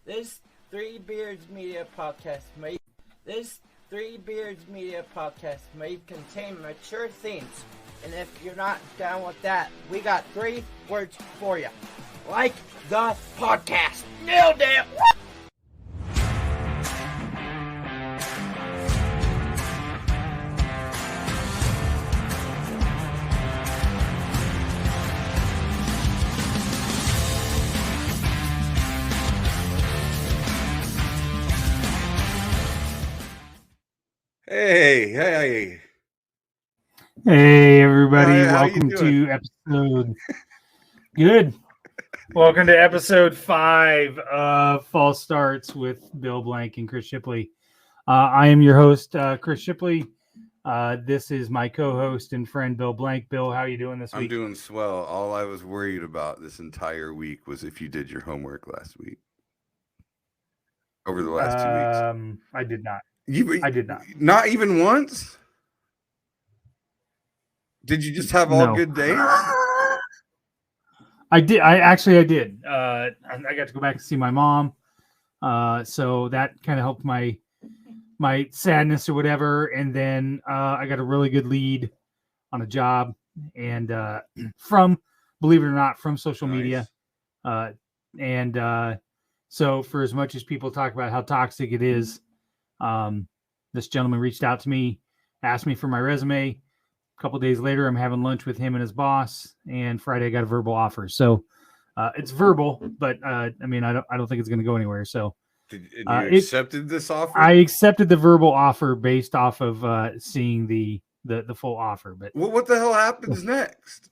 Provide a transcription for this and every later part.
This Three Beards Media podcast may contain mature themes, and if you're not down with that, we got 3 words for you. Like the podcast. Nailed it! Hey, everybody. Hey, welcome to episode. Good. Welcome to episode 5 of False Starts with Bill Blank and Chris Shipley. I am your host, Chris Shipley. This is my co-host and friend, Bill Blank. Bill, how are you doing this week? I'm doing swell. All I was worried about this entire week was if you did your homework last week. Over the last 2 weeks. I did not. I did not. Not even once? Did you just have all good days? I did. I did. I got to go back and see my mom. So that kind of helped my sadness or whatever. And then I got a really good lead on a job, and from, believe it or not, from social media. So for as much as people talk about how toxic it is, this gentleman reached out to me, asked me for my resume. A couple of days later, I'm having lunch with him and his boss, and Friday I got a verbal offer. So it's verbal, but I don't think it's going to go anywhere. So you accepted this offer? I accepted the verbal offer based off of seeing the full offer. But what the hell happens next?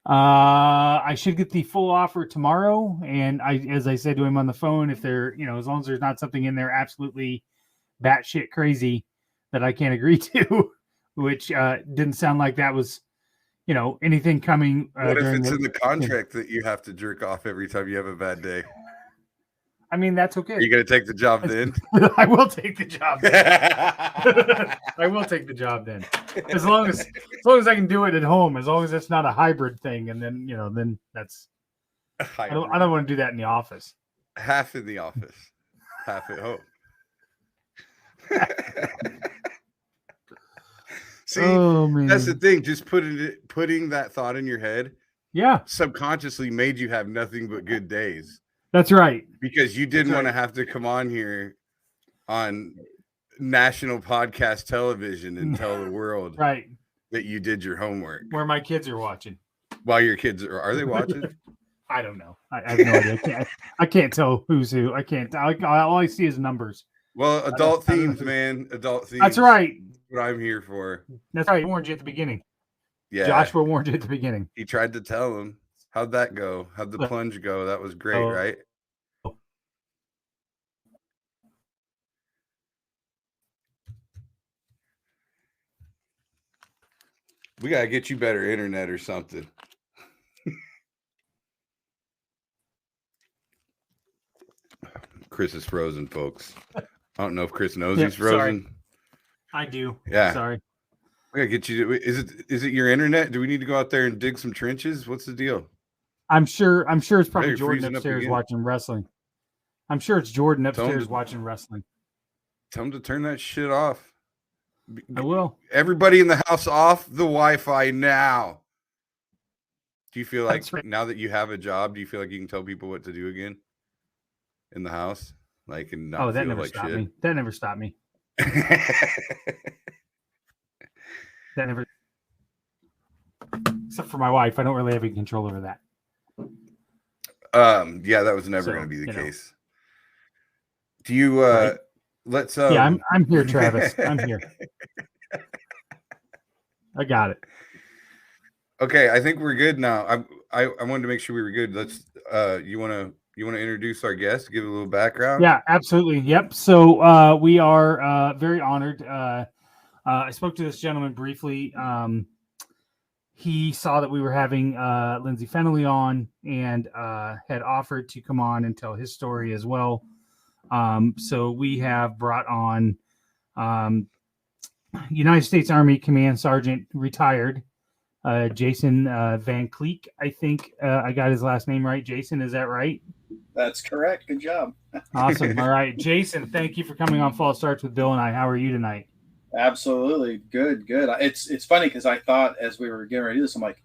I should get the full offer tomorrow, and as I said to him on the phone, if there, as long as there's not something in there absolutely batshit crazy that I can't agree to, which didn't sound like that was, anything coming. What if it's in the contract that you have to jerk off every time you have a bad day? I mean, that's okay. Are you going to take the job then? I will take the job then. I will take the job then. As long as I can do it at home, as long as it's not a hybrid thing, and then then that's. I don't want to do that in the office. Half in the office, half at home. See, that's the thing. Just putting that thought in your head, subconsciously made you have nothing but good days. That's right. Because you didn't want to have to come on here on national podcast television and tell the world that you did your homework. Where my kids are watching. While your kids are they watching? I don't know. I have no idea. I can't tell who's who. I can't. All I see is numbers. Well, adult themes, man. Adult themes. That's right. What I'm here for. That's right. I warned you at the beginning. Yeah. Joshua warned you at the beginning. He tried to tell him. How'd that go? How'd the plunge go? That was great, right? We gotta get you better internet or something. Chris is frozen, folks. I don't know if Chris knows he's frozen. Sorry. I do. Yeah. Sorry. We gotta get you. Is it your internet? Do we need to go out there and dig some trenches? What's the deal? I'm sure it's probably Jordan upstairs watching wrestling. I'm sure it's Jordan upstairs watching wrestling. Tell him to turn that shit off. I will. Everybody in the house off the Wi-Fi now. Do you feel like now that you have a job, do you feel like you can tell people what to do again in the house? Like, and not that feel never like stopped shit? me. That never stopped me. That never. Except for my wife, I don't really have any control over that. Yeah, that was never going to be the case. Do you let's I'm here, Travis. I'm here. I got it. Okay, I think we're good now. I wanted to make sure we were good. Let's you want to introduce our guest, give a little background? Yeah, absolutely. Yep. So we are very honored. I spoke to this gentleman briefly. He saw that we were having Lindsay Fennelly on and had offered to come on and tell his story as well. So we have brought on United States Army Command Sergeant, retired, Jason Vankleeck. I think I got his last name right. Jason, is that right? That's correct. Good job. Awesome. All right, Jason, thank you for coming on False Starts with Bill and I. How are you tonight? Absolutely. Good. It's funny because I thought as we were getting ready to do this, I'm like,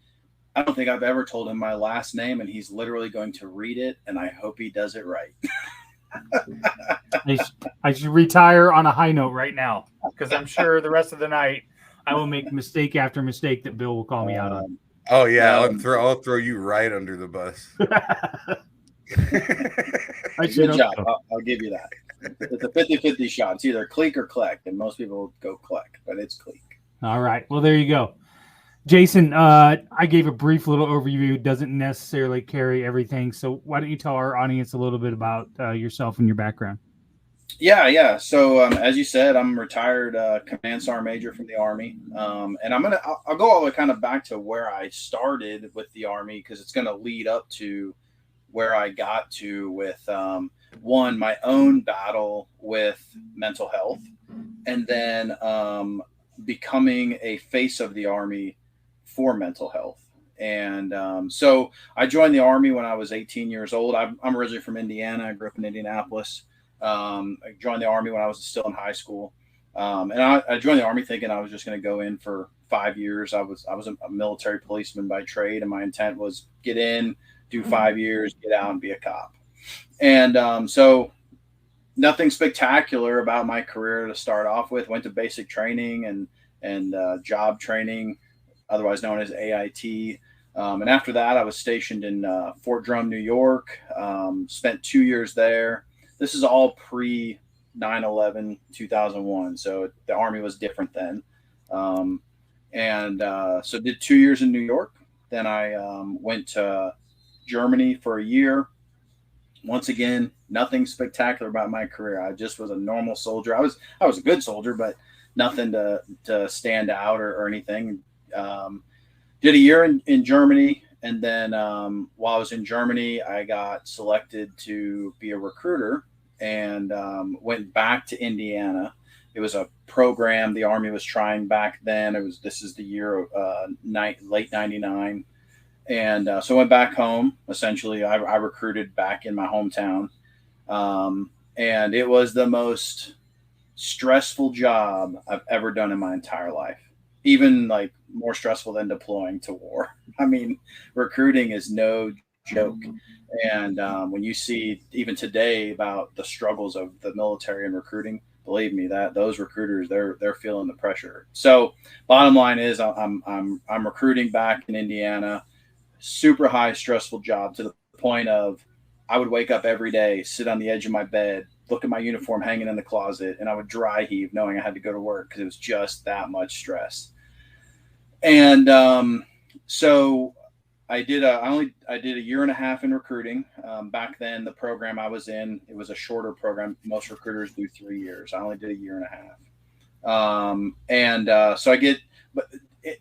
I don't think I've ever told him my last name, and he's literally going to read it, and I hope he does it right. I should retire on a high note right now, because I'm sure the rest of the night I will make mistake after mistake that Bill will call me out on. Oh yeah, I'll throw you right under the bus. Good job. I'll give you that. It's a 50-50 shot. It's either Cleek or Kleck, and most people go Kleck, but it's Cleek. All right. Well, there you go. Jason, I gave a brief little overview. It doesn't necessarily carry everything. So why don't you tell our audience a little bit about yourself and your background? Yeah. So as you said, I'm a retired command sergeant major from the Army, and I'll go all the way kind of back to where I started with the Army because it's going to lead up to where I got to with one, my own battle with mental health, and then becoming a face of the Army for mental health. And so I joined the Army when I was 18 years old. I'm originally from Indiana. I grew up in Indianapolis. I joined the Army when I was still in high school. And I joined the Army thinking I was just going to go in for 5 years. I was a military policeman by trade, and my intent was get in, do 5 years, get out, and be a cop. And so nothing spectacular about my career to start off with. Went to basic training and job training, otherwise known as AIT. And after that, I was stationed in Fort Drum, New York. Spent 2 years there. This is all pre 9/11, 2001. So the Army was different then. So did 2 years in New York. Then I went to Germany for a year. Once again, nothing spectacular about my career. I just was a normal soldier. I was a good soldier, but nothing to stand out or anything. Did a year in Germany. And then while I was in Germany, I got selected to be a recruiter and went back to Indiana. It was a program the Army was trying back then. This is the year of late 99. And so I went back home. Essentially, I recruited back in my hometown. And it was the most stressful job I've ever done in my entire life. Even like more stressful than deploying to war. I mean, recruiting is no joke. And when you see even today about the struggles of the military and recruiting, believe me, that those recruiters, they're feeling the pressure. So bottom line is I'm recruiting back in Indiana, super high stressful job to the point of I would wake up every day, sit on the edge of my bed, look at my uniform hanging in the closet, and I would dry heave knowing I had to go to work because it was just that much stress. And so I did a year and a half in recruiting. Back then, the program I was in, it was a shorter program. Most recruiters do 3 years. I only did a year and a half. So I get, but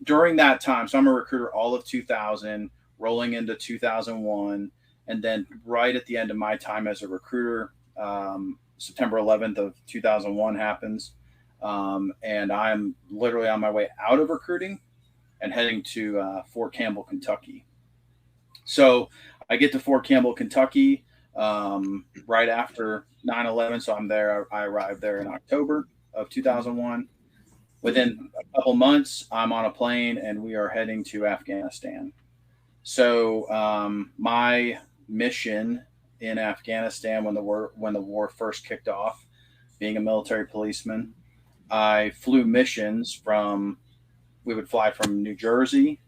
during that time, so I'm a recruiter all of 2000, rolling into 2001. And then right at the end of my time as a recruiter, September 11th of 2001 happens. And I'm literally on my way out of recruiting and heading to Fort Campbell, Kentucky. So I get to Fort Campbell, Kentucky right after 9/11. So I'm there. I arrived there in October of 2001. Within a couple months, I'm on a plane and we are heading to Afghanistan. So my mission in Afghanistan when the war first kicked off, being a military policeman, I flew missions we would fly from New Jersey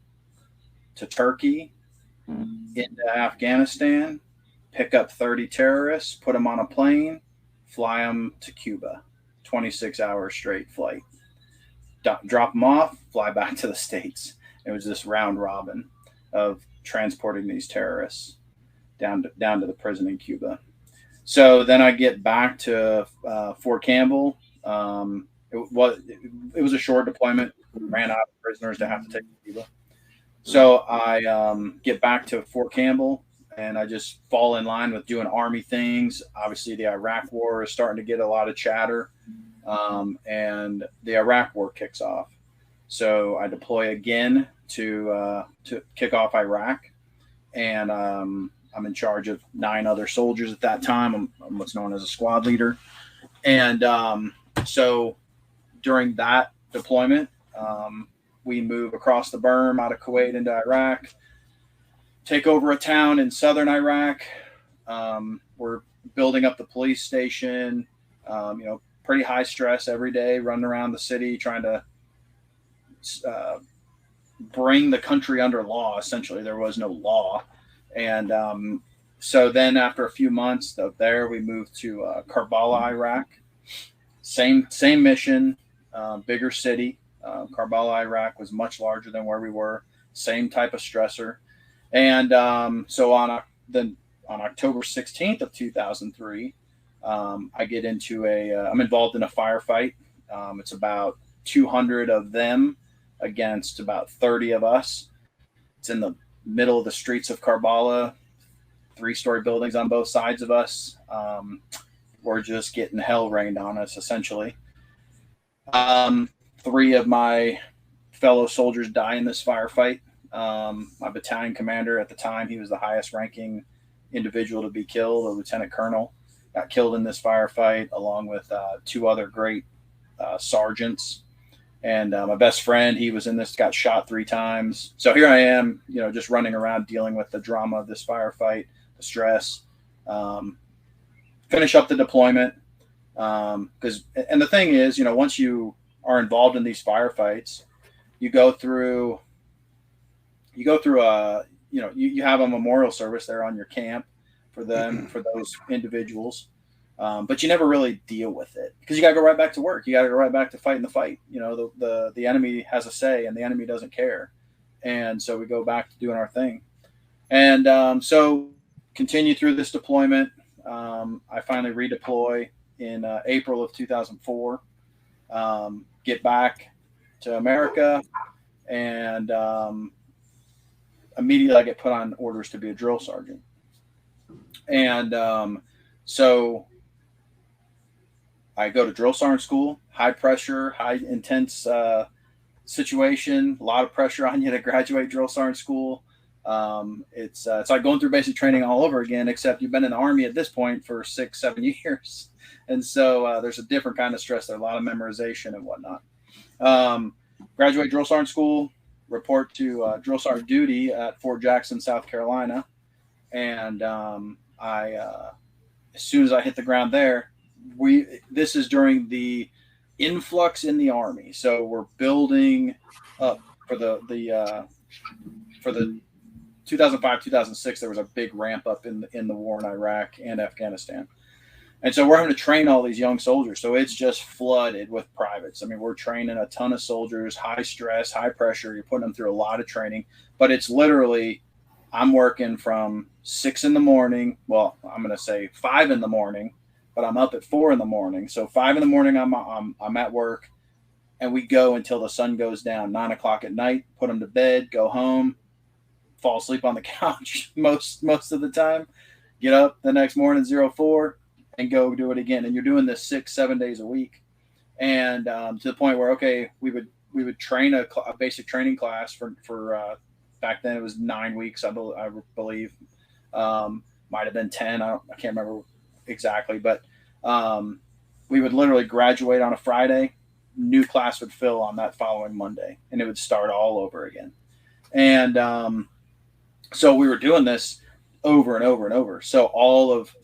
to Turkey into Afghanistan, pick up 30 terrorists, put them on a plane, fly them to Cuba, 26-hour straight flight, drop them off, fly back to the States. It was this round robin of transporting these terrorists down to the prison in Cuba. So then I get back to Fort Campbell. It was a short deployment. Ran out of prisoners to have to take to Cuba. So I get back to Fort Campbell and I just fall in line with doing Army things. Obviously, the Iraq War is starting to get a lot of chatter, and the Iraq War kicks off. So I deploy again to kick off Iraq, and I'm in charge of 9 other soldiers at that time. I'm what's known as a squad leader. And so during that deployment, we move across the berm out of Kuwait into Iraq, take over a town in southern Iraq. We're building up the police station, pretty high stress every day, running around the city, trying to bring the country under law. Essentially, there was no law. And so then after a few months there, we moved to Karbala, Iraq. Same mission, bigger city. Karbala, Iraq was much larger than where we were. Same type of stressor. And so on October 16th of 2003, I get into I'm involved in a firefight. It's about 200 of them against about 30 of us. It's in the middle of the streets of Karbala, 3-story buildings on both sides of us. We're just getting hell rained on us, essentially. 3 of my fellow soldiers die in this firefight. My battalion commander at the time, he was the highest ranking individual to be killed, a lieutenant colonel, got killed in this firefight, along with 2 other great sergeants. And my best friend, he was in this, got shot 3 times. So here I am, just running around dealing with the drama of this firefight, the stress. Finish up the deployment. And the thing is, once you are involved in these firefights, you go through you have a memorial service there on your camp for them, for those individuals. But you never really deal with it because you got to go right back to work. You got to go right back to fighting the fight. The enemy has a say and the enemy doesn't care. And so we go back to doing our thing. And so continue through this deployment. I finally redeploy in April of 2004, get back to America, and immediately I get put on orders to be a drill sergeant. And so I go to drill sergeant school, high pressure, high intense situation, a lot of pressure on you to graduate drill sergeant school. It's like going through basic training all over again, except you've been in the Army at this point for 6-7 years. And so there's a different kind of stress there, a lot of memorization and whatnot. Graduate drill sergeant school, report to drill sergeant duty at Fort Jackson, South Carolina. And as soon as I hit the ground there, this is during the influx in the Army. So we're building up for the 2005, 2006, there was a big ramp up in the war in Iraq and Afghanistan. And so we're having to train all these young soldiers. So it's just flooded with privates. I mean, we're training a ton of soldiers, high stress, high pressure. You're putting them through a lot of training, but it's literally, I'm working from 6 in the morning. Well, I'm going to say 5 in the morning, but I'm up at 4 in the morning. So 5 in the morning, I'm at work, and we go until the sun goes down, 9 o'clock at night, put them to bed, go home, fall asleep on the couch most of the time, get up the next morning, 04, and go do it again. And you're doing this 6-7 days a week. And to the point where, okay, we would train a basic training class for back then it was 9 weeks, I believe. Might have been 10. I can't remember exactly, but we would literally graduate on a Friday. New class would fill on that following Monday, and it would start all over again. And so we were doing this over and over and over. So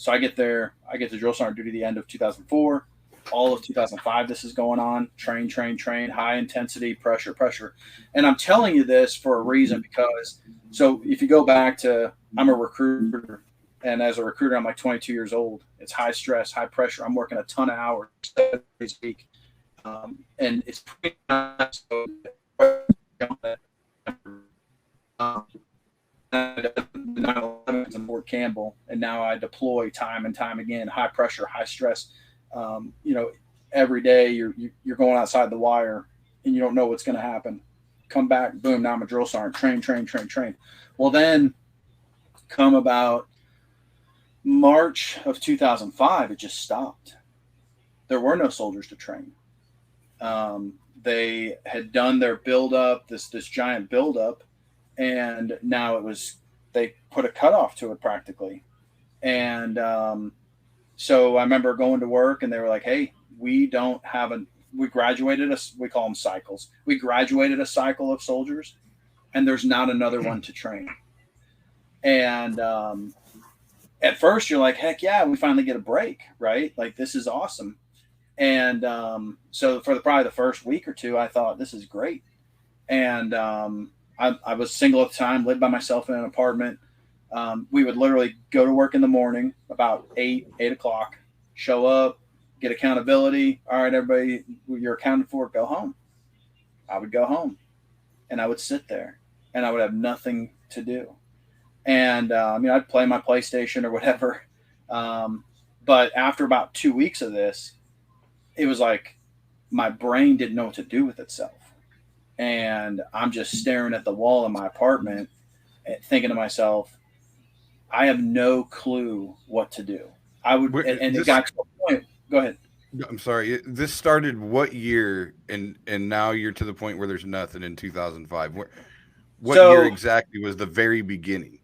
I get there, I get to drill sergeant duty the end of 2004. All of 2005, this is going on. Train, high intensity, pressure. And I'm telling you this for a reason, because so if you go back to, I'm a recruiter, and as a recruiter, I'm like 22 years old. It's high stress, high pressure. I'm working a ton of hours 7 days a week. And it's pretty nice. In Fort Campbell, and now I deploy time and time again, high pressure, high stress. Every day you're going outside the wire and you don't know what's going to happen. Come back, boom, now I'm a drill sergeant, train. Well, then come about March of 2005, it just stopped. There were no soldiers to train. They had done their buildup, this giant buildup, and now they put a cutoff to it practically. And so I remember going to work and they were like, hey, we graduated we call them cycles. We graduated a cycle of soldiers and there's not another one to train. And at first you're like, heck yeah, we finally get a break, right? Like, this is awesome. And so for probably the first week or two, I thought, this is great. And I was single at the time, lived by myself in an apartment. We would literally go to work in the morning about 8 o'clock, show up, get accountability. All right, everybody, you're accounted for, go home. I would go home and I would sit there and I would have nothing to do. And I'd play my PlayStation or whatever. But after about 2 weeks of this, it was like my brain didn't know what to do with itself. And I'm just staring at the wall in my apartment, thinking to myself, I have no clue what to do. It got to a point. Go ahead. I'm sorry. This started what year, and now you're to the point where there's nothing in 2005. What year exactly was the very beginning?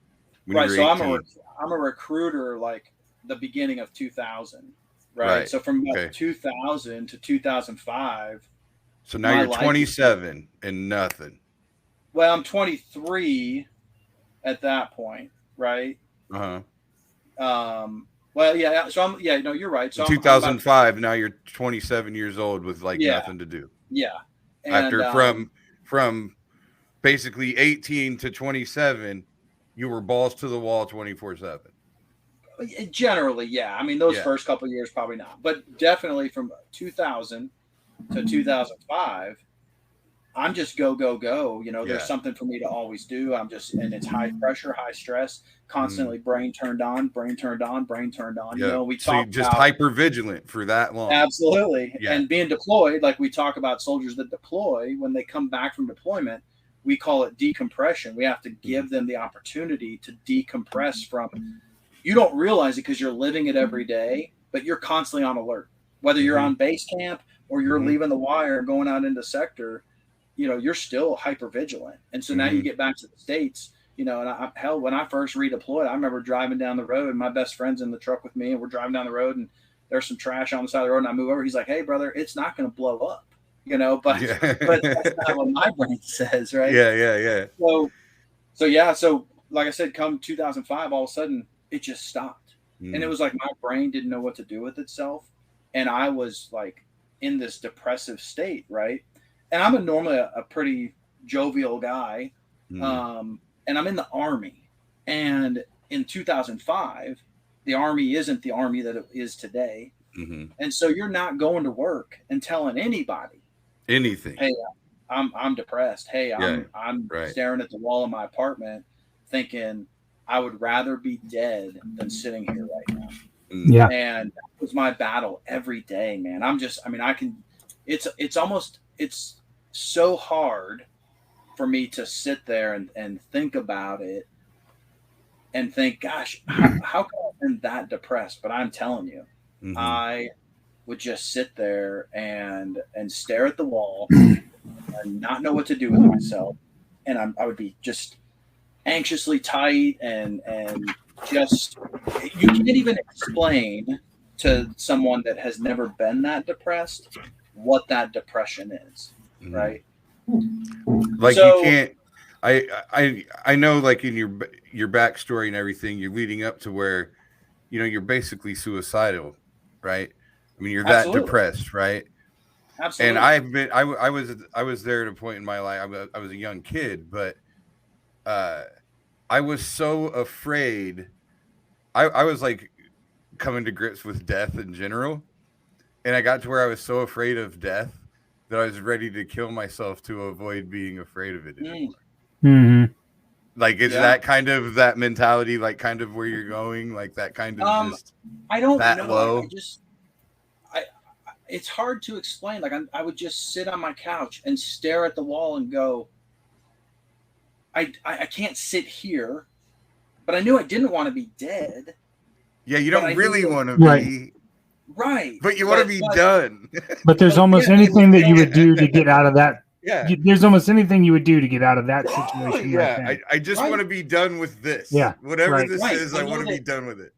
Right. So I'm a recruiter, like the beginning of 2000. Right. So from 2000 to 2005. So now you're 27 and nothing. Well, I'm 23 at that point, right? Well, yeah. So you're right. So 2005. Now you're 27 years old with nothing to do. Yeah. And, after from basically 18 to 27, you were balls to the wall 24/7. Generally, yeah. I mean, those first couple of years, probably not, but definitely from 2000 to 2005, I'm just go. There's something for me to always do. And it's high pressure, high stress, constantly brain turned on. Yeah. We so talk just about hyper vigilant for that long. Absolutely. Yeah. And being deployed, like we talk about soldiers that deploy, when they come back from deployment, we call it decompression. We have to give them the opportunity to decompress from. You don't realize it because you're living it every day, but you're constantly on alert. Whether you're on base camp or you're leaving the wire and going out into sector, you're still hyper vigilant. And so now you get back to the States, and when I first redeployed, I remember driving down the road and my best friend's in the truck with me and we're driving down the road and there's some trash on the side of the road and I move over. He's like, hey brother, it's not going to blow up, but that's not what my brain says. Right. Yeah. So like I said, come 2005, all of a sudden it just stopped. And it was like, my brain didn't know what to do with itself. And I was like in this depressive state. Right. And I'm normally a pretty jovial guy. And I'm in the Army. And in 2005, the Army isn't the Army that it is today. And so you're not going to work and telling anybody anything. Hey, I'm depressed. Hey, I'm staring at the wall of my apartment thinking I would rather be dead than sitting here right now. Yeah. And that was my battle every day, man. It's so hard for me to sit there and think about it and think, gosh, how come I've been that depressed? But I'm telling you, I would just sit there and stare at the wall and not know what to do with myself. And I would be just anxiously tight and just, you can't even explain to someone that has never been that depressed what that depression is. Right. Like, so, you can't, I know, like, in your backstory and everything, you're leading up to where, you're basically suicidal, right? I mean, you're that depressed, right? Absolutely. And I was there at a point in my life. I was a young kid, but I was so afraid. I was like coming to grips with death in general. And I got to where I was so afraid of death that I was ready to kill myself to avoid being afraid of it anymore. Like, is that kind of that mentality, like kind of where you're going, like that kind of just I don't that know. low? It's hard to explain. Like, I would just sit on my couch and stare at the wall and go, I can't sit here, but I knew I didn't want to be dead. Yeah, you don't really want to be. Right. But you want to be done. But there's almost anything that you would do to get out of that Yeah. there's almost anything you would do to get out of that situation. Yeah, right I just Right. want to be done with this. Yeah, Whatever right. this Right. is, I I know want to be that- done with it.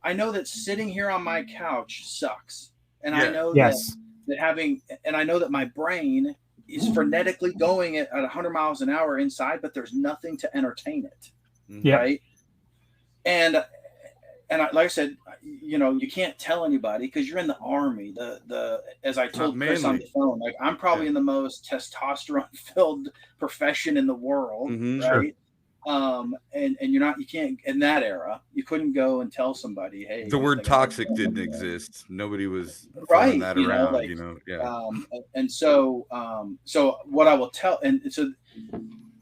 I know that sitting here on my couch sucks, and Yeah. I know Yes. that I know that my brain is frenetically going at 100 miles an hour inside, but there's nothing to entertain it. Yeah. Right. And like I said, you can't tell anybody because you're in the Army. As I told Chris on the phone, like I'm probably in the most testosterone filled profession in the world, Mhm. right? And you can't in that era, you couldn't go and tell somebody, hey, The I'm word thinking about toxic going didn't there. exist. Nobody was Right, throwing that you know, around, like, Yeah. And so what I will tell, and so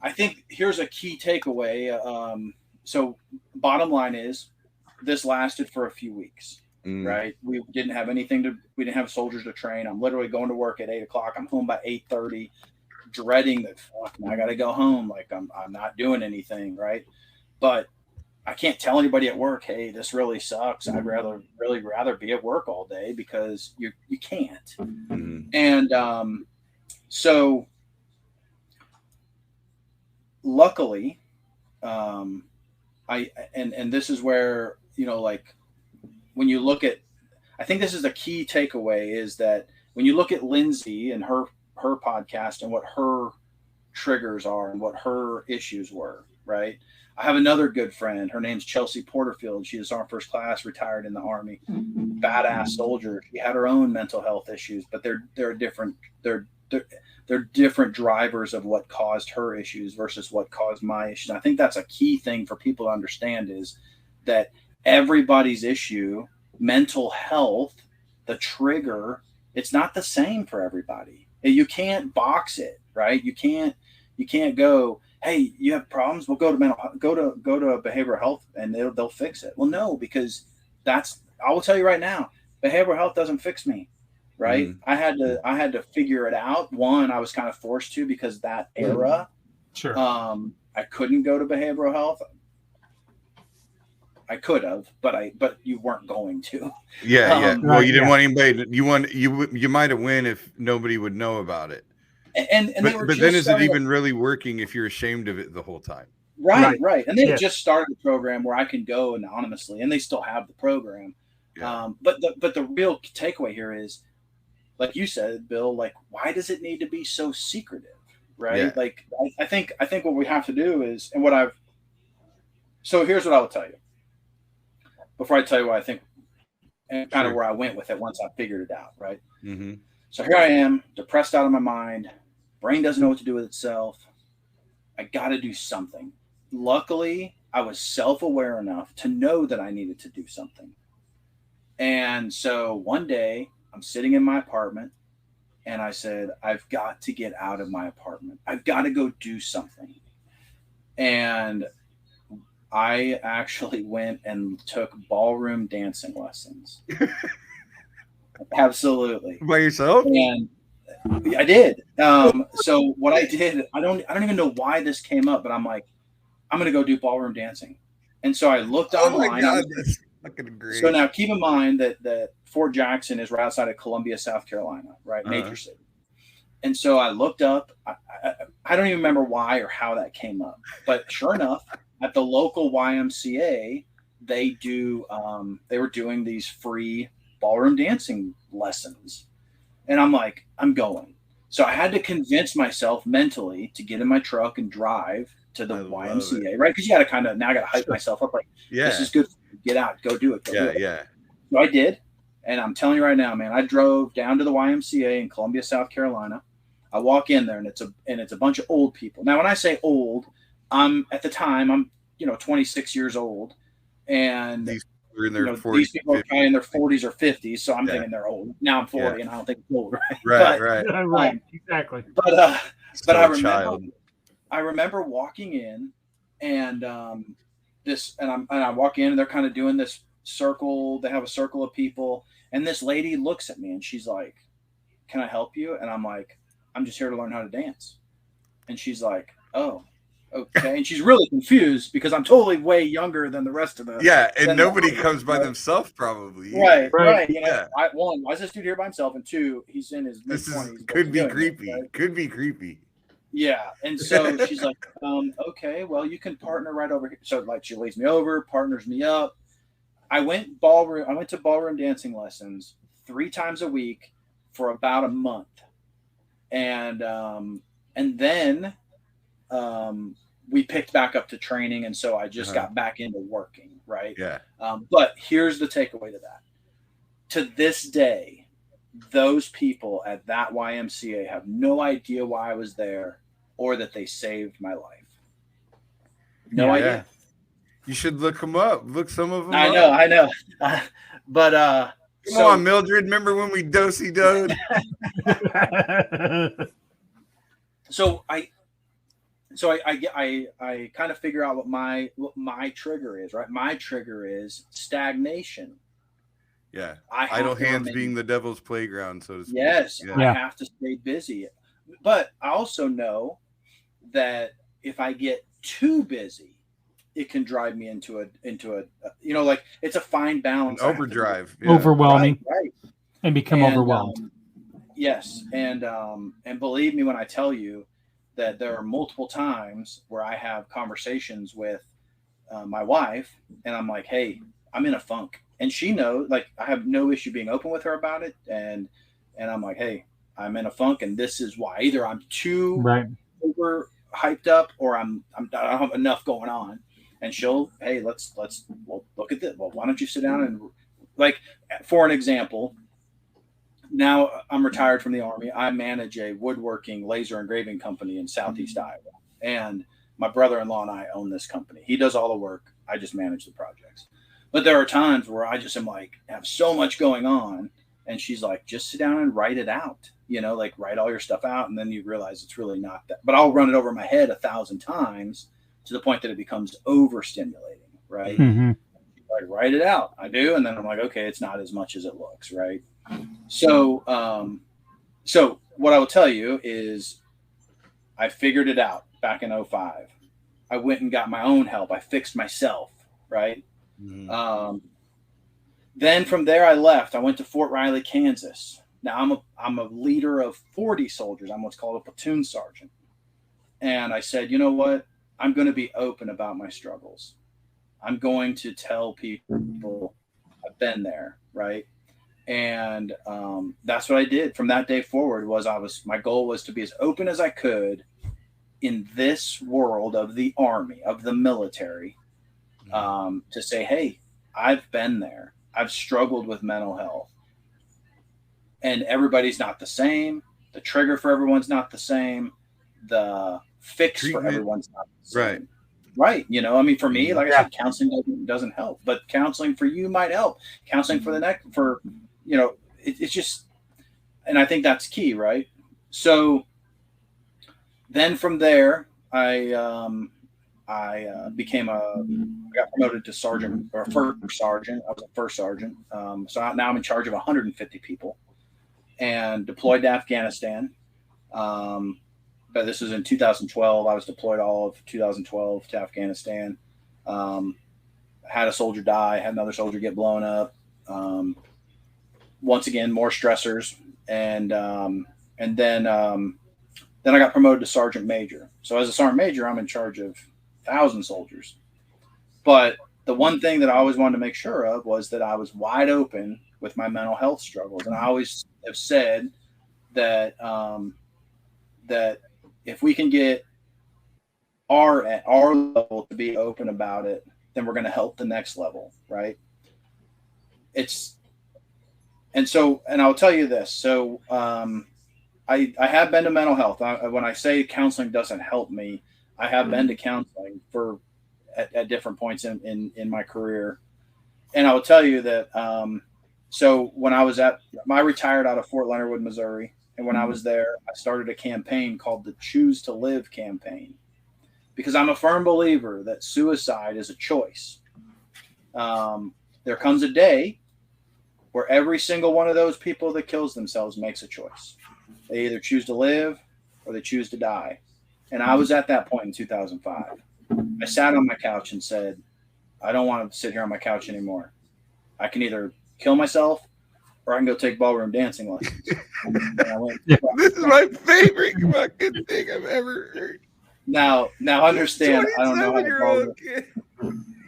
I think here's a key takeaway. So bottom line is, this lasted for a few weeks, right? We didn't have we didn't have soldiers to train. I'm literally going to work at 8:00. I'm home by 8:30, dreading that I got to go home. Like I'm not doing anything, right? But I can't tell anybody at work, hey, this really sucks. I'd really rather be at work all day because you can't. And so luckily, and this is where, like when you look at, I think this is the key takeaway is that when you look at Lindsay and her podcast and what her triggers are and what her issues were, right? I have another good friend. Her name's Chelsea Porterfield. She was our first class, retired in the Army, badass soldier. She had her own mental health issues, but they're different. They're different drivers of what caused her issues versus what caused my issues. And I think that's a key thing for people to understand is that everybody's issue, mental health, the trigger, it's not the same for everybody. You can't box it, right? You can't go, hey, you have problems? Well, go to behavioral health and they'll fix it. Well, no, because I will tell you right now, behavioral health doesn't fix me. Right. I had to figure it out. One, I was kind of forced to because that era, Sure. I couldn't go to behavioral health. I could have, but you weren't going to. Yeah. Well, you didn't yeah. want anybody. You might have win if nobody would know about it. And but then is it even really working if you're ashamed of it the whole time? Right. And they had just started a program where I can go anonymously, and they still have the program. Yeah. But the real takeaway here is, like you said, Bill, like, why does it need to be so secretive? Right. Yeah. Like, I think what we have to do is, so here's what I will tell you before I tell you what I think and kind of where I went with it once I figured it out. Right. Mm-hmm. So here I am, depressed out of my mind. Brain doesn't know what to do with itself. I got to do something. Luckily, I was self-aware enough to know that I needed to do something. And so one day I'm sitting in my apartment and I said, I've got to get out of my apartment. I've got to go do something. And I actually went and took ballroom dancing lessons. Absolutely. By yourself? And I did. So what I did, I don't even know why this came up, but I'm like, I'm going to go do ballroom dancing. And so I looked online. Oh my God, that's fucking great. So now keep in mind that Fort Jackson is right outside of Columbia, South Carolina, right? Major city. And so I looked up, I don't even remember why or how that came up, but sure enough, at the local YMCA, they were doing these free ballroom dancing lessons. And I'm like, I'm going. So I had to convince myself mentally to get in my truck and drive to the YMCA, right? Because you got to now I got to hype myself up. Like, this is good. Get out, go do it. Yeah. So I did. And I'm telling you right now, man, I drove down to the YMCA in Columbia, South Carolina. I walk in there and it's a bunch of old people. Now, when I say old, at the time, I'm 26 years old. And these people are in their 40s. These people are kind of in their 40s or 50s. So I'm thinking they're old. Now I'm 40 and I don't think it's old, right? Right. Exactly. But I remember walking in and I walk in and they're kind of doing this circle. They have a circle of people. And this lady looks at me and she's like, "Can I help you?" And I'm like, "I'm just here to learn how to dance." And she's like, "Oh." Okay. And she's really confused because I'm totally way younger than the rest of the. Yeah, and than nobody the- comes by themselves probably. Right. You know, Yeah. one, why is this dude here by himself? And two, he's in his mid This is 20s. could be creepy. Could be creepy. Yeah. And so she's like, okay, well, you can partner right over here. So like she leads me over, partners me up. I went to ballroom dancing lessons 3 times a week for about a month. And then we picked back up to training, and so I just got back into working, right? Yeah. But here's the takeaway to that. To this day, those people at that YMCA have no idea why I was there or that they saved my life. No idea. You should look them up. Look some of them I up. know. But Come on, Mildred. Remember when we do-si-doed? So I kind of figure out what my trigger is, right? My trigger is stagnation. Yeah. Idle hands being the devil's playground, so to speak. Yes, I have to stay busy. But I also know that if I get too busy, it can drive me into a like it's a fine balance. An overdrive. Overwhelming. Right. And become overwhelmed. Yes. And believe me when I tell you that there are multiple times where I have conversations with my wife and I'm like, hey, I'm in a funk. And she knows, like, I have no issue being open with her about it. And I'm like, hey, I'm in a funk and this is why. Either I'm too over hyped up or I don't have enough going on. And she'll, hey, let's look at this. Well, why don't you sit down and, like, for an example, now I'm retired from the Army. I manage a woodworking laser engraving company in Southeast Iowa. And my brother-in-law and I own this company. He does all the work. I just manage the projects. But there are times where I just am like, have so much going on. And she's like, just sit down and write it out. Like write all your stuff out. And then you realize it's really not that. But I'll run it over my head 1,000 times to the point that it becomes overstimulating, right? Mm-hmm. Like, write it out. I do. And then I'm like, okay, it's not as much as it looks, right? So what I will tell you is I figured it out back in 2005. I went and got my own help. I fixed myself, right? Mm-hmm. Then from there I left. I went to Fort Riley, Kansas. Now I'm a leader of 40 soldiers. I'm what's called a platoon sergeant. And I said, you know what? I'm going to be open about my struggles. I'm going to tell people I've been there, right? And that's what I did from that day forward. My goal was to be as open as I could in this world of the Army, of the military, to say, hey, I've been there. I've struggled with mental health. And everybody's not the same. The trigger for everyone's not the same. The fix for everyone's not the same. Right. For me, like I said, counseling doesn't help, but counseling for you might help. Counseling for it's just, and I think that's key. Right. So then from there, I got promoted to sergeant or first sergeant. I was a first sergeant. So now I'm in charge of 150 people and deployed to Afghanistan. But this was in 2012. I was deployed all of 2012 to Afghanistan. Had a soldier die, had another soldier get blown up. Once again, more stressors. And then I got promoted to sergeant major. So as a sergeant major, I'm in charge of 1,000 soldiers. But the one thing that I always wanted to make sure of was that I was wide open with my mental health struggles. And I always have said that that if we can get at our level to be open about it, then we're going to help the next level, right? And I'll tell you this. So I have been to mental health. When I say counseling doesn't help me, I have been to counseling at different points in my career. And I will tell you that so when I retired out of Fort Leonard Wood, Missouri. And when I was there, I started a campaign called the Choose to Live campaign, because I'm a firm believer that suicide is a choice. There comes a day where every single one of those people that kills themselves makes a choice. They either choose to live or they choose to die. And I was at that point in 2005. I sat on my couch and said, I don't want to sit here on my couch anymore. I can either kill myself or I can go take ballroom dancing lessons. And I went, This is my favorite fucking thing I've ever heard. Now understand, I don't know how to 27-year-old kid.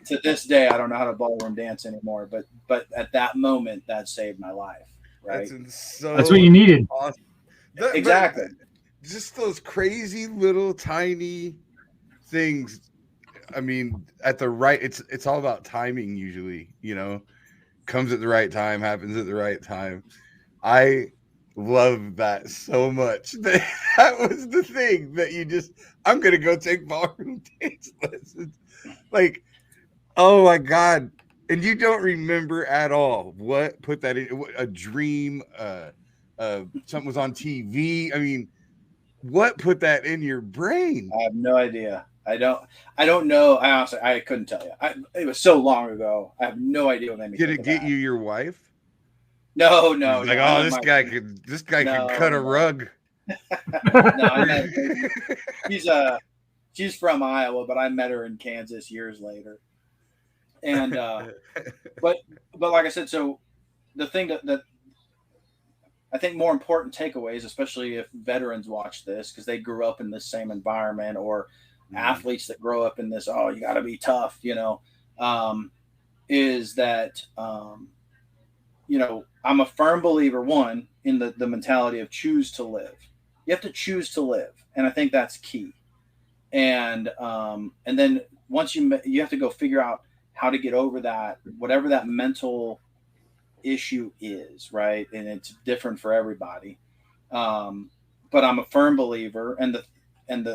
to this day, I don't know how to ballroom dance anymore. But at that moment, that saved my life. Right? That's what you needed. Awesome. Exactly. Just those crazy little tiny things. I mean, at the right, it's all about timing usually, you know, comes at the right time, happens at the right time. I love that so much. That was the thing that you just, I'm going to go take ballroom dance lessons. Like, oh my God. And you don't remember at all what put that in a dream, something was on TV. I mean, what put that in your brain? I have no idea. I don't know. I honestly, I couldn't tell you. It was so long ago. I have no idea what made me. Did it get you your wife? No. Like, oh, this guy could cut a rug. No, she's from Iowa, but I met her in Kansas years later. And but like I said, so the thing that I think more important takeaways, especially if veterans watch this because they grew up in this same environment, or athletes that grow up in this, oh, you got to be tough, you know, is that, you know, I'm a firm believer, one, in the mentality of choose to live. You have to choose to live. And I think that's key. And then once you have to go figure out how to get over that, whatever that mental issue is, right? And it's different for everybody. But I'm a firm believer,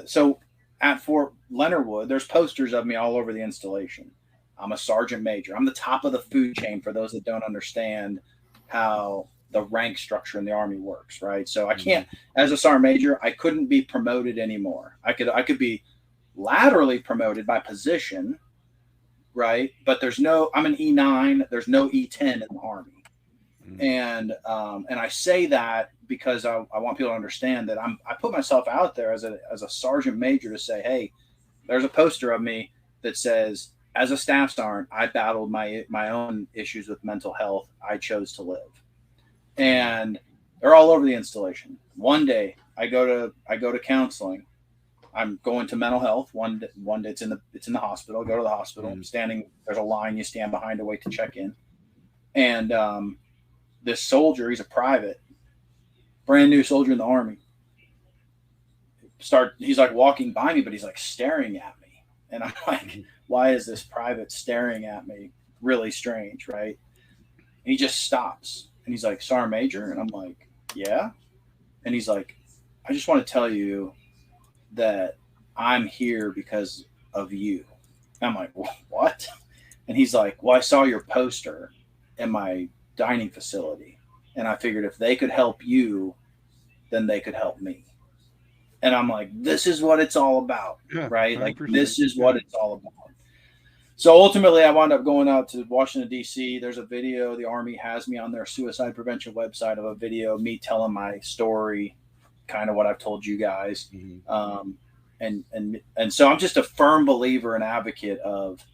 so at Fort Leonard Wood, there's posters of me all over the installation. I'm a sergeant major. I'm the top of the food chain for those that don't understand how the rank structure in the Army works, right? So I can't, as a sergeant major, I couldn't be promoted anymore. I could be laterally promoted by position, right? But I'm an E9. There's no E10 in the Army. And I say that because I want people to understand that I put myself out there as a sergeant major to say, hey, there's a poster of me that says, as a staff sergeant, I battled my own issues with mental health. I chose to live, and they're all over the installation. One day I go to counseling. I'm going to mental health. One day it's in the hospital. I go to the hospital. I'm standing. There's a line you stand behind to wait to check in, and this soldier, he's a private, brand new soldier in the Army. He's like walking by me, but he's like staring at me. And I'm like, why is this private staring at me? Really strange, right? And he just stops and he's like, Sergeant Major? And I'm like, yeah. And he's like, I just want to tell you that I'm here because of you. And I'm like, what? And he's like, well, I saw your poster in my dining facility, and I figured if they could help you, then they could help me. And I'm like, this is what it's all about, right? Like, this is what it's all about. So ultimately, I wound up going out to Washington, D.C. There's a video. The Army has me on their suicide prevention website of a video of me telling my story, kind of what I've told you guys. And so I'm just a firm believer and advocate of,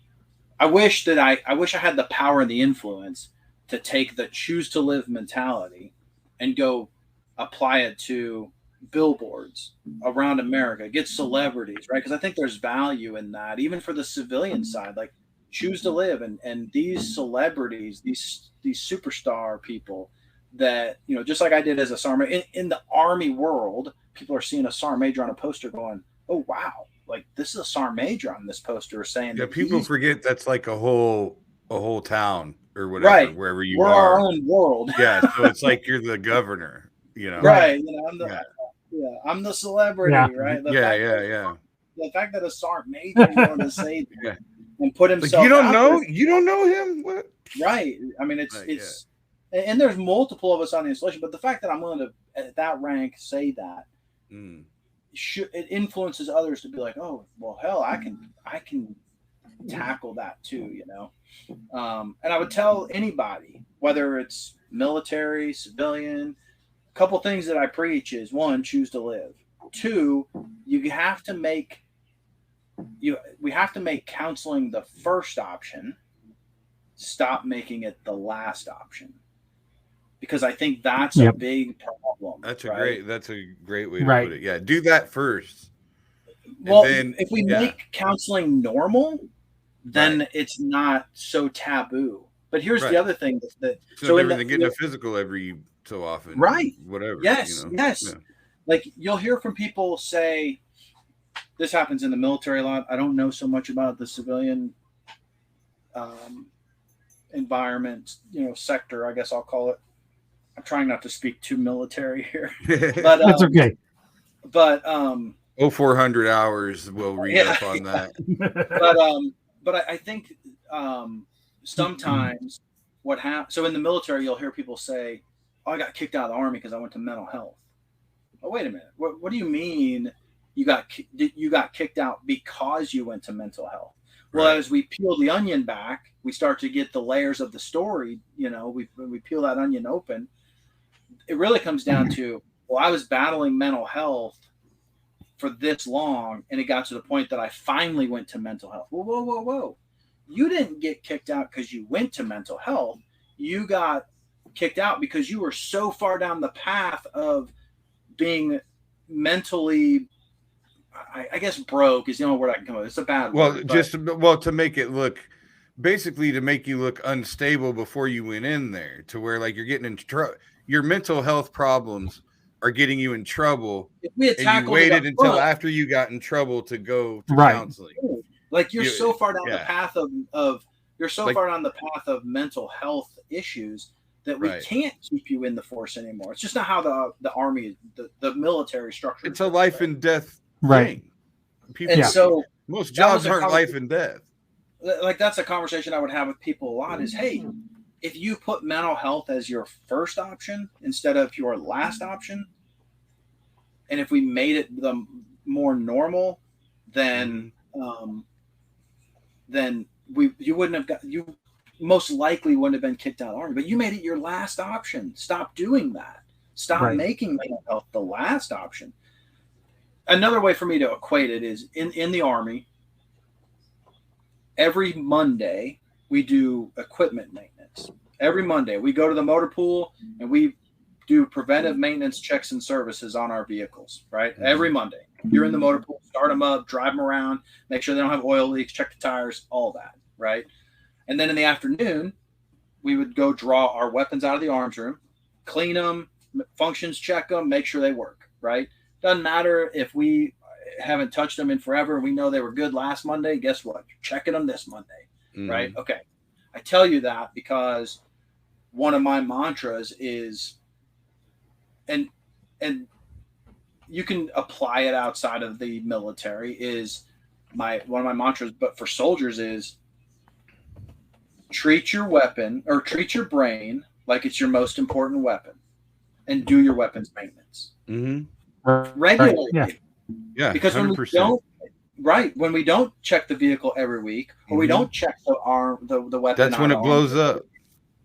I wish I had the power and the influence to take the choose to live mentality and go apply it to billboards around America, get celebrities, right? Because I think there's value in that, even for the civilian side, like choose to live. And these celebrities, these superstar people that, you know, just like I did as a sergeant in the Army world, people are seeing a sergeant major on a poster going, oh, wow, like this is a sergeant major on this poster saying, yeah, people forget that's like a whole town or whatever, right, wherever you we're are. Our own world. Yeah, so it's like you're the governor, you know. Right. You know, I'm the celebrity, right? The fact that a sergeant major is going to say that and put himself like, you don't know him? What? Right. I mean, it's and there's multiple of us on the installation, but the fact that I'm willing to at that rank say that it influences others to be like, oh, well, hell, I can tackle that too, you know. And I would tell anybody, whether it's military, civilian, a couple things that I preach is, one, choose to live. Two, we have to make counseling the first option. Stop making it the last option, because I think that's a big problem. That's right? a great way to put it. Yeah, do that first. Well, then, if we make counseling normal, then it's not so taboo. But here's the other thing that so different than getting a physical every so often, right? Whatever. Yes, yes. Yeah. Like you'll hear from people say, this happens in the military a lot. I don't know so much about the civilian environment, sector, I guess I'll call it. I'm trying not to speak too military here, but that's okay. But 400 hours we'll read up on that. But I think sometimes what happens. So in the military, you'll hear people say, "Oh, I got kicked out of the Army because I went to mental health." Oh, wait a minute. What do you mean you got kicked out because you went to mental health? Well, as we peel the onion back, we start to get the layers of the story. We peel that onion open. It really comes down to, well, I was battling mental health for this long, and it got to the point that I finally went to mental health. Whoa. You didn't get kicked out because you went to mental health. You got kicked out because you were so far down the path of being mentally, I guess broke is the only word I can come up with. It's a bad word. To make it look, basically to make you look unstable before you went in there, to where like you're getting in trouble. Your mental health problems are getting you in trouble, and you waited until after you got in trouble to go to counseling. Like you're so far down the path far down the path of mental health issues that we can't keep you in the force anymore. It's just not how the Army, the military structure. It's a life and death thing. People, so most jobs aren't life and death. Like that's a conversation I would have with people a lot is, hey, if you put mental health as your first option instead of your last option, and if we made it the more normal, then you wouldn't have you most likely wouldn't have been kicked out of the Army. But you made it your last option. Stop doing that. Stop making mental health the last option. Another way for me to equate it is in the Army, every Monday we do equipment maintenance. Every Monday we go to the motor pool and we do preventive maintenance checks and services on our vehicles, right? Every Monday. You're in the motor pool, start them up, drive them around, make sure they don't have oil leaks, check the tires, all that, right? And then in the afternoon, we would go draw our weapons out of the arms room, clean them, functions check them, make sure they work, right? Doesn't matter if we haven't touched them in forever and we know they were good last Monday. Guess what? You're checking them this Monday, right? Okay. I tell you that because one of my mantras is, and you can apply it outside of the military, is one of my mantras, but for soldiers is treat your weapon or treat your brain like it's your most important weapon and do your weapons maintenance. Regularly. Yeah. Because 100%. when we don't check the vehicle every week or we don't check the weapon. That's when it blows up.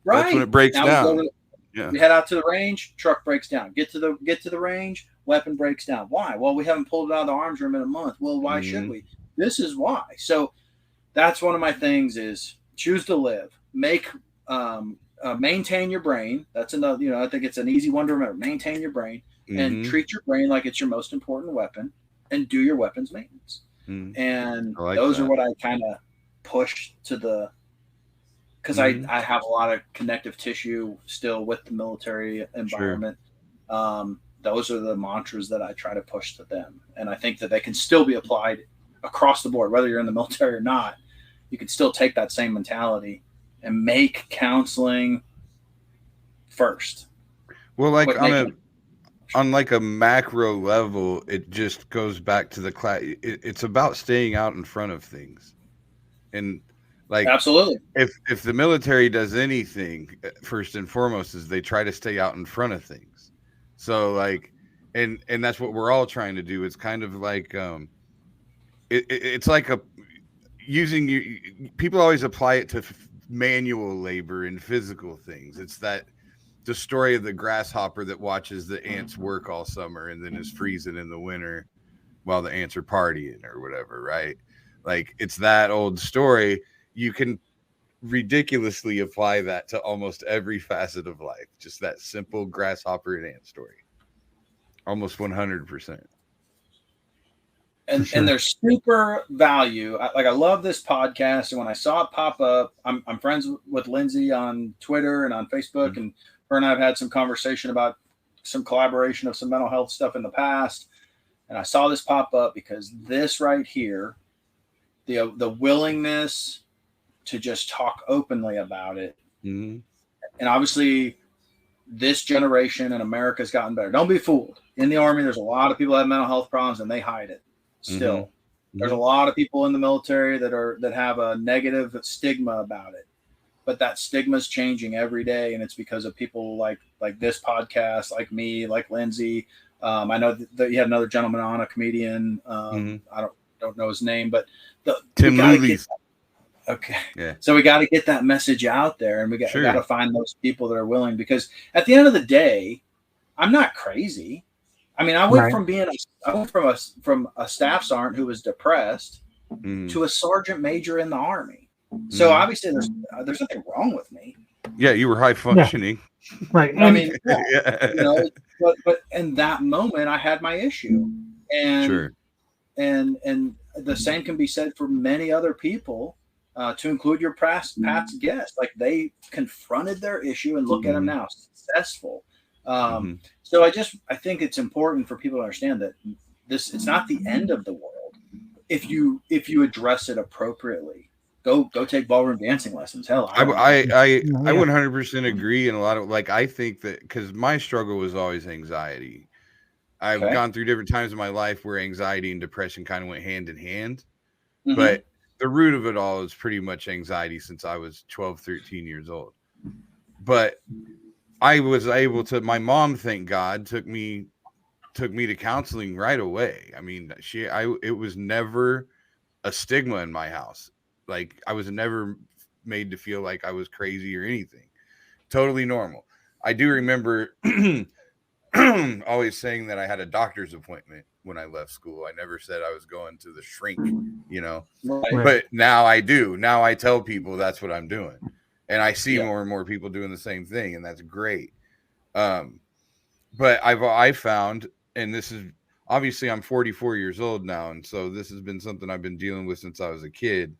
Right. That's when it breaks down. We head out to the range, truck breaks down. Get to the range, weapon breaks down. Why? Well, we haven't pulled it out of the arms room in a month. Well, why should we? This is why. So that's one of my things is choose to live. Maintain your brain. That's another, I think it's an easy one to remember. Maintain your brain and treat your brain like it's your most important weapon and do your weapons maintenance. And those are what I kind of push to the, because I have a lot of connective tissue still with the military environment. Those are the mantras that I try to push to them. And I think that they can still be applied across the board, whether you're in the military or not. You can still take that same mentality and make counseling first. Well, like on like a macro level, it just goes back to the class. It's about staying out in front of things. And like, absolutely. If the military does anything, first and foremost, is they try to stay out in front of things. So like, and that's what we're all trying to do. It's kind of like, it's like people always apply it to manual labor and physical things. It's that the story of the grasshopper that watches the ants work all summer and then is freezing in the winter while the ants are partying or whatever, right? Like, it's that old story. You can ridiculously apply that to almost every facet of life. Just that simple grasshopper and ant story. Almost 100%. And sure. and there's super value. I love this podcast, and when I saw it pop up, I'm friends with Lindsay on Twitter and on Facebook, and her and I have had some conversation about some collaboration of some mental health stuff in the past. And I saw this pop up because this right here, the willingness to just talk openly about it, and obviously this generation in America has gotten better. Don't be fooled. In the Army, there's a lot of people that have mental health problems and they hide it. Still, there's a lot of people in the military that have a negative stigma about it, but that stigma is changing every day, and it's because of people like this podcast, like me, like Lindsay. I know that you had another gentleman on, a comedian. I don't know his name, but Tim Lulis. Okay. Yeah. So we got to get that message out there, and we got to find those people that are willing, because at the end of the day, I'm not crazy. I mean, I went from a staff sergeant who was depressed to a sergeant major in the Army. So obviously there's nothing wrong with me. Yeah, you were high functioning. Yeah. Right. I mean, you know, but in that moment I had my issue. And and the same can be said for many other people, to include your past guests. Like, they confronted their issue and look at them now, successful. So I think it's important for people to understand that it's not the end of the world if you address it appropriately. Go take ballroom dancing lessons. Hell, I 100% agree. And a lot of, like, I think that because my struggle was always anxiety. I've gone through different times in my life where anxiety and depression kind of went hand in hand, but the root of it all is pretty much anxiety since I was 12, 13 years old. But I was able to, my mom, thank God, took me to counseling right away. I mean, it was never a stigma in my house. Like, I was never made to feel like I was crazy or anything. Totally normal. I do remember always saying that I had a doctor's appointment when I left school. I never said I was going to the shrink, you know. Right. But now I do. Now I tell people that's what I'm doing. And I see more and more people doing the same thing, and that's great. But I found, and this is obviously, I'm 44 years old now, and so this has been something I've been dealing with since I was a kid.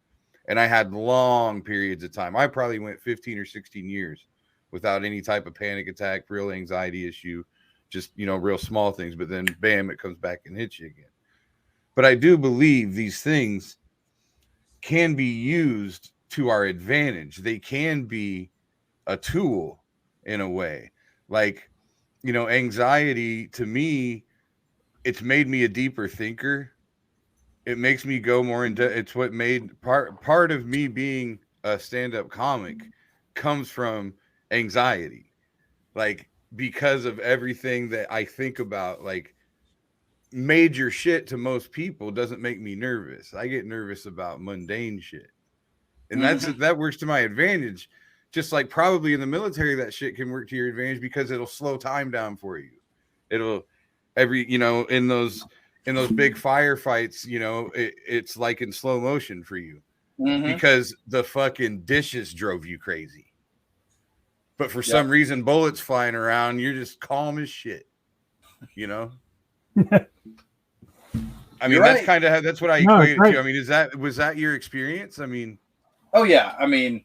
And I had long periods of time. I probably went 15 or 16 years without any type of panic attack, real anxiety issue, just, you know, real small things. But then, bam, it comes back and hits you again. But I do believe these things can be used to our advantage. They can be a tool in a way. Like, you know, anxiety, to me, it's made me a deeper thinker. It makes me go more into, it's what made part of me being a stand-up comic comes from anxiety. Like, because of everything that I think about, like, major shit to most people doesn't make me nervous. I get nervous about mundane shit. And that works to my advantage. Just like probably in the military, that shit can work to your advantage because it'll slow time down for you. It'll you know, in those big firefights, you know, it's like in slow motion for you because the fucking dishes drove you crazy. But for some reason, bullets flying around, you're just calm as shit, you know? I mean, that's what I equate it to. I mean, was that your experience? I mean, oh yeah. I mean,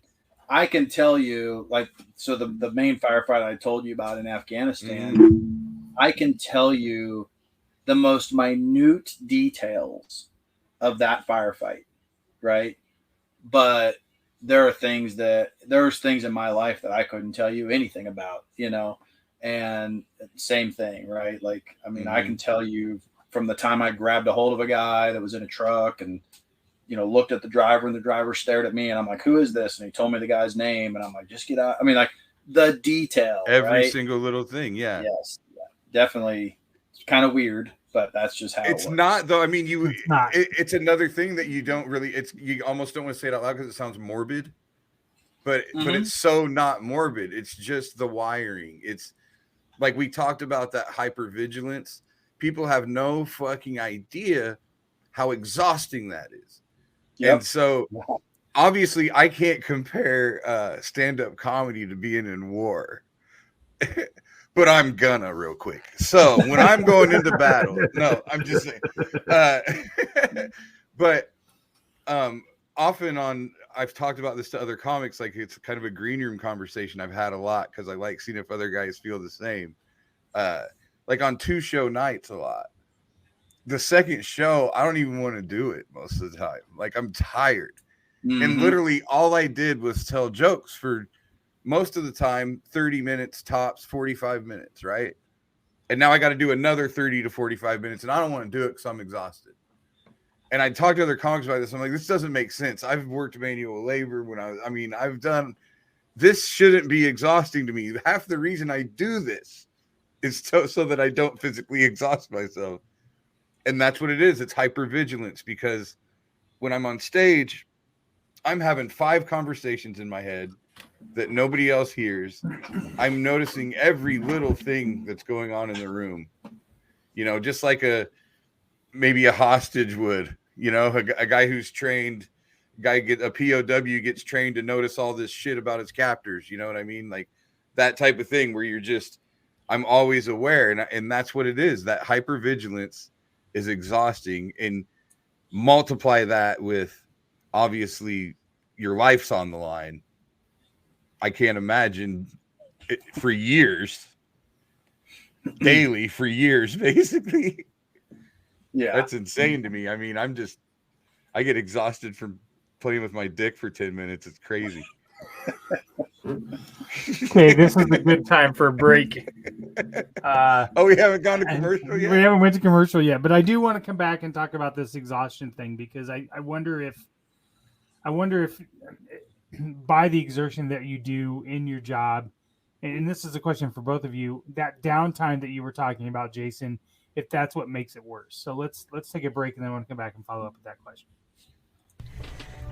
I can tell you, like, so the main firefight I told you about in Afghanistan, I can tell you the most minute details of that firefight, right? But there's things in my life that I couldn't tell you anything about, you know, and same thing, right? Like, I mean, I can tell you from the time I grabbed a hold of a guy that was in a truck and, you know, looked at the driver, and the driver stared at me, and I'm like, who is this? And he told me the guy's name, and I'm like, just get out. I mean, like, the detail, every single little thing. Yeah. Yes. Yeah, definitely. It's kind of weird, but that's just how it's it works. not, though. I mean, it's another thing that you don't really, you almost don't want to say it out loud because it sounds morbid. but it's so not morbid. It's just the wiring. It's like we talked about that hypervigilance. People have no fucking idea how exhausting that is. Yep. And so obviously I can't compare stand-up comedy to being in war. But I'm gonna real quick. So when I'm going into battle, no, I'm just saying. But often I've talked about this to other comics, like it's kind of a green room conversation I've had a lot because I like seeing if other guys feel the same. Like on 2-show nights a lot. The second show, I don't even want to do it most of the time. Like I'm tired. And literally all I did was tell jokes for most of the time, 30 minutes tops, 45 minutes, right? And now I got to do another 30 to 45 minutes, and I don't want to do it because I'm exhausted. And I talked to other comics about this. I'm like, this doesn't make sense. I've worked manual labor when I've done, this shouldn't be exhausting to me. Half the reason I do this is so that I don't physically exhaust myself. And that's what it is. It's hypervigilance, because when I'm on stage, I'm having 5 conversations in my head that nobody else hears. I'm noticing every little thing that's going on in the room, just like maybe a hostage would, a guy who's trained, a POW gets trained to notice all this shit about his captors. You know what I mean? Like that type of thing where I'm always aware. And that's what it is. That hypervigilance is exhausting, and multiply that with obviously your life's on the line. I can't imagine it for years, daily for years, basically. Yeah. That's insane to me. I mean, I get exhausted from playing with my dick for 10 minutes. It's crazy. Okay, this is a good time for a break. We haven't gone to commercial yet? We haven't went to commercial yet, but I do want to come back and talk about this exhaustion thing, because I wonder if by the exertion that you do in your job, and this is a question for both of you, that downtime that you were talking about, Jason, if that's what makes it worse. So let's take a break, and then I want to come back and follow up with that question.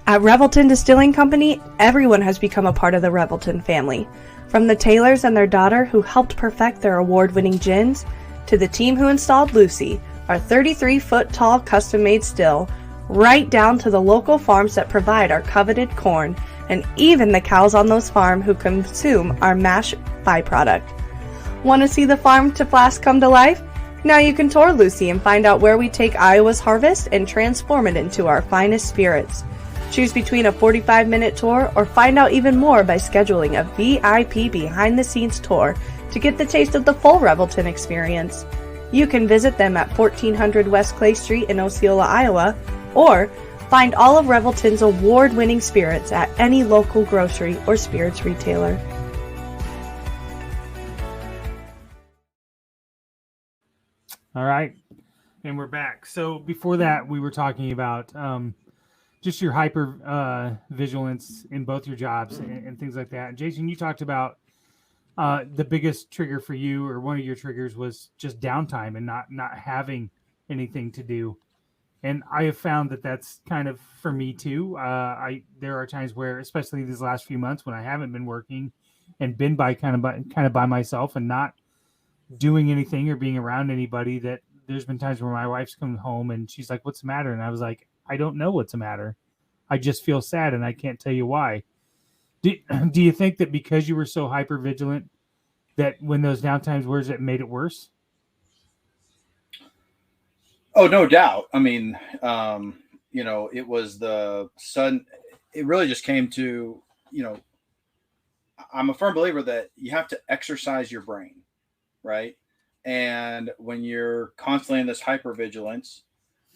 At Revelton Distilling Company, everyone has become a part of the Revelton family. From the Taylors and their daughter who helped perfect their award-winning gins, to the team who installed Lucy, our 33-foot-tall custom-made still, right down to the local farms that provide our coveted corn, and even the cows on those farms who consume our mash byproduct. Want to see the farm to flask come to life? Now you can tour Lucy and find out where we take Iowa's harvest and transform it into our finest spirits. Choose between a 45-minute tour or find out even more by scheduling a VIP behind-the-scenes tour to get the taste of the full Revelton experience. You can visit them at 1400 West Clay Street in Osceola, Iowa, or find all of Revelton's award-winning spirits at any local grocery or spirits retailer. All right, and we're back. So before that, we were talking about just your hyper vigilance in both your jobs and things like that. And Jason, you talked about the biggest trigger for you, or one of your triggers, was just downtime and not having anything to do. And I have found that that's kind of for me too. There are times where, especially these last few months, when I haven't been working and been kind of by myself and not doing anything or being around anybody, that there's been times where my wife's come home and she's like, "What's the matter?" And I was like, "I don't know what's the matter. I just feel sad and I can't tell you why." Do you think that because you were so hyper vigilant, that when those downtimes were, it made it worse? Oh, no doubt. I mean, it was the sudden, it really just came to, I'm a firm believer that you have to exercise your brain, right? And when you're constantly in this hypervigilance,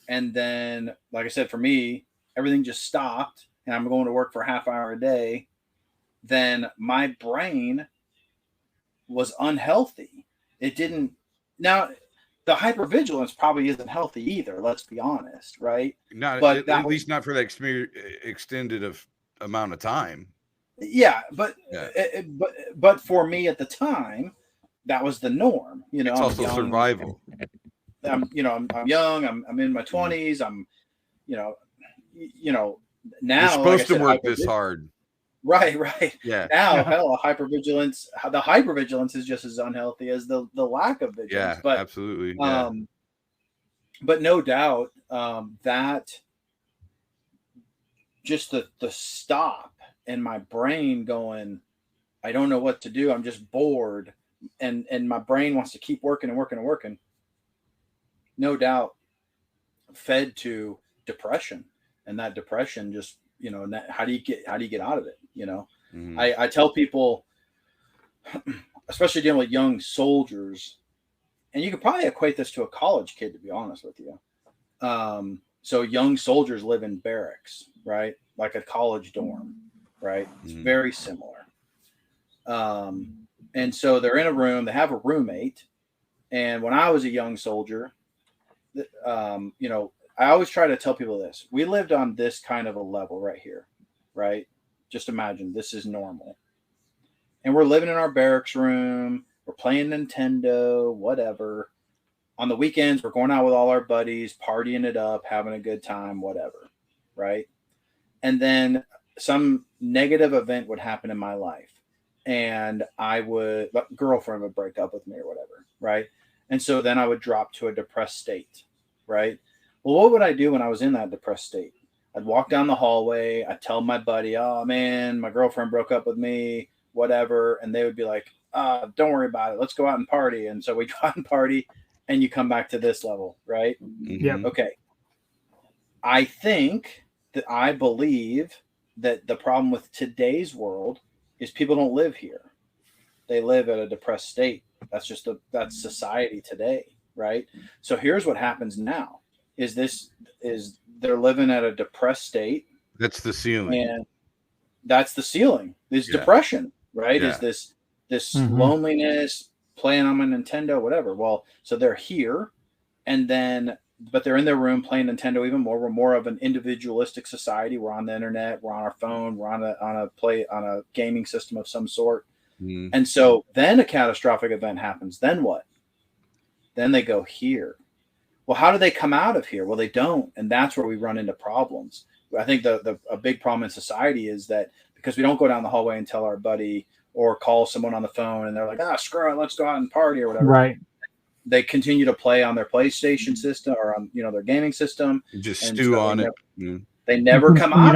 and then, like I said, for me, everything just stopped and I'm going to work for a half hour a day, then my brain was unhealthy. It didn't. Now, the hypervigilance probably isn't healthy either. Let's be honest, right? But at least not for that extended amount of time. Yeah, but for me at the time, that was the norm. It's also survival. I'm young. I'm in my 20s. I'm, now you're supposed to work this hard. Right. Yeah. Now, hell, the hypervigilance is just as unhealthy as the lack of vigilance. Yeah, But absolutely. Yeah. But no doubt that just the stop and my brain going, I don't know what to do. I'm just bored, and my brain wants to keep working and working and working. No doubt, fed to depression, and that depression just how do you get out of it? Mhm. I tell people, especially dealing with young soldiers, and you could probably equate this to a college kid, to be honest with you. So young soldiers live in barracks, right? Like a college dorm, right? It's very similar. And so they're in a room, they have a roommate. And when I was a young soldier, I always try to tell people this. We lived on this kind of a level right here, right? Just imagine this is normal. And we're living in our barracks room, we're playing Nintendo, whatever. On the weekends, we're going out with all our buddies, partying it up, having a good time, whatever, right? And then some negative event would happen in my life, and girlfriend would break up with me or whatever, right? And so then I would drop to a depressed state, right? Well, what would I do when I was in that depressed state? I'd walk down the hallway, I'd tell my buddy, oh man, my girlfriend broke up with me, whatever, and they would be like, don't worry about it, let's go out and party. And so we go out and party, and you come back to this level, right? Yeah. Okay. I believe that the problem with today's world is people don't live here. They live at a depressed state. That's society today, right? So here's what happens now is they're living at a depressed state. That's the ceiling. And that's the ceiling is depression, right? Yeah. Is this loneliness, playing on my Nintendo, whatever. Well, so they're here, but they're in their room playing Nintendo even more. We're more of an individualistic society. We're on the internet, we're on our phone, we're on a gaming system of some sort. And so then a catastrophic event happens. Then what? Then they go here. Well, how do they come out of here? Well, they don't. And that's where we run into problems. I think a big problem in society is that because we don't go down the hallway and tell our buddy or call someone on the phone and they're like, screw it, let's go out and party or whatever. Right. They continue to play on their PlayStation system or on their gaming system. Just stew on it. They never come out.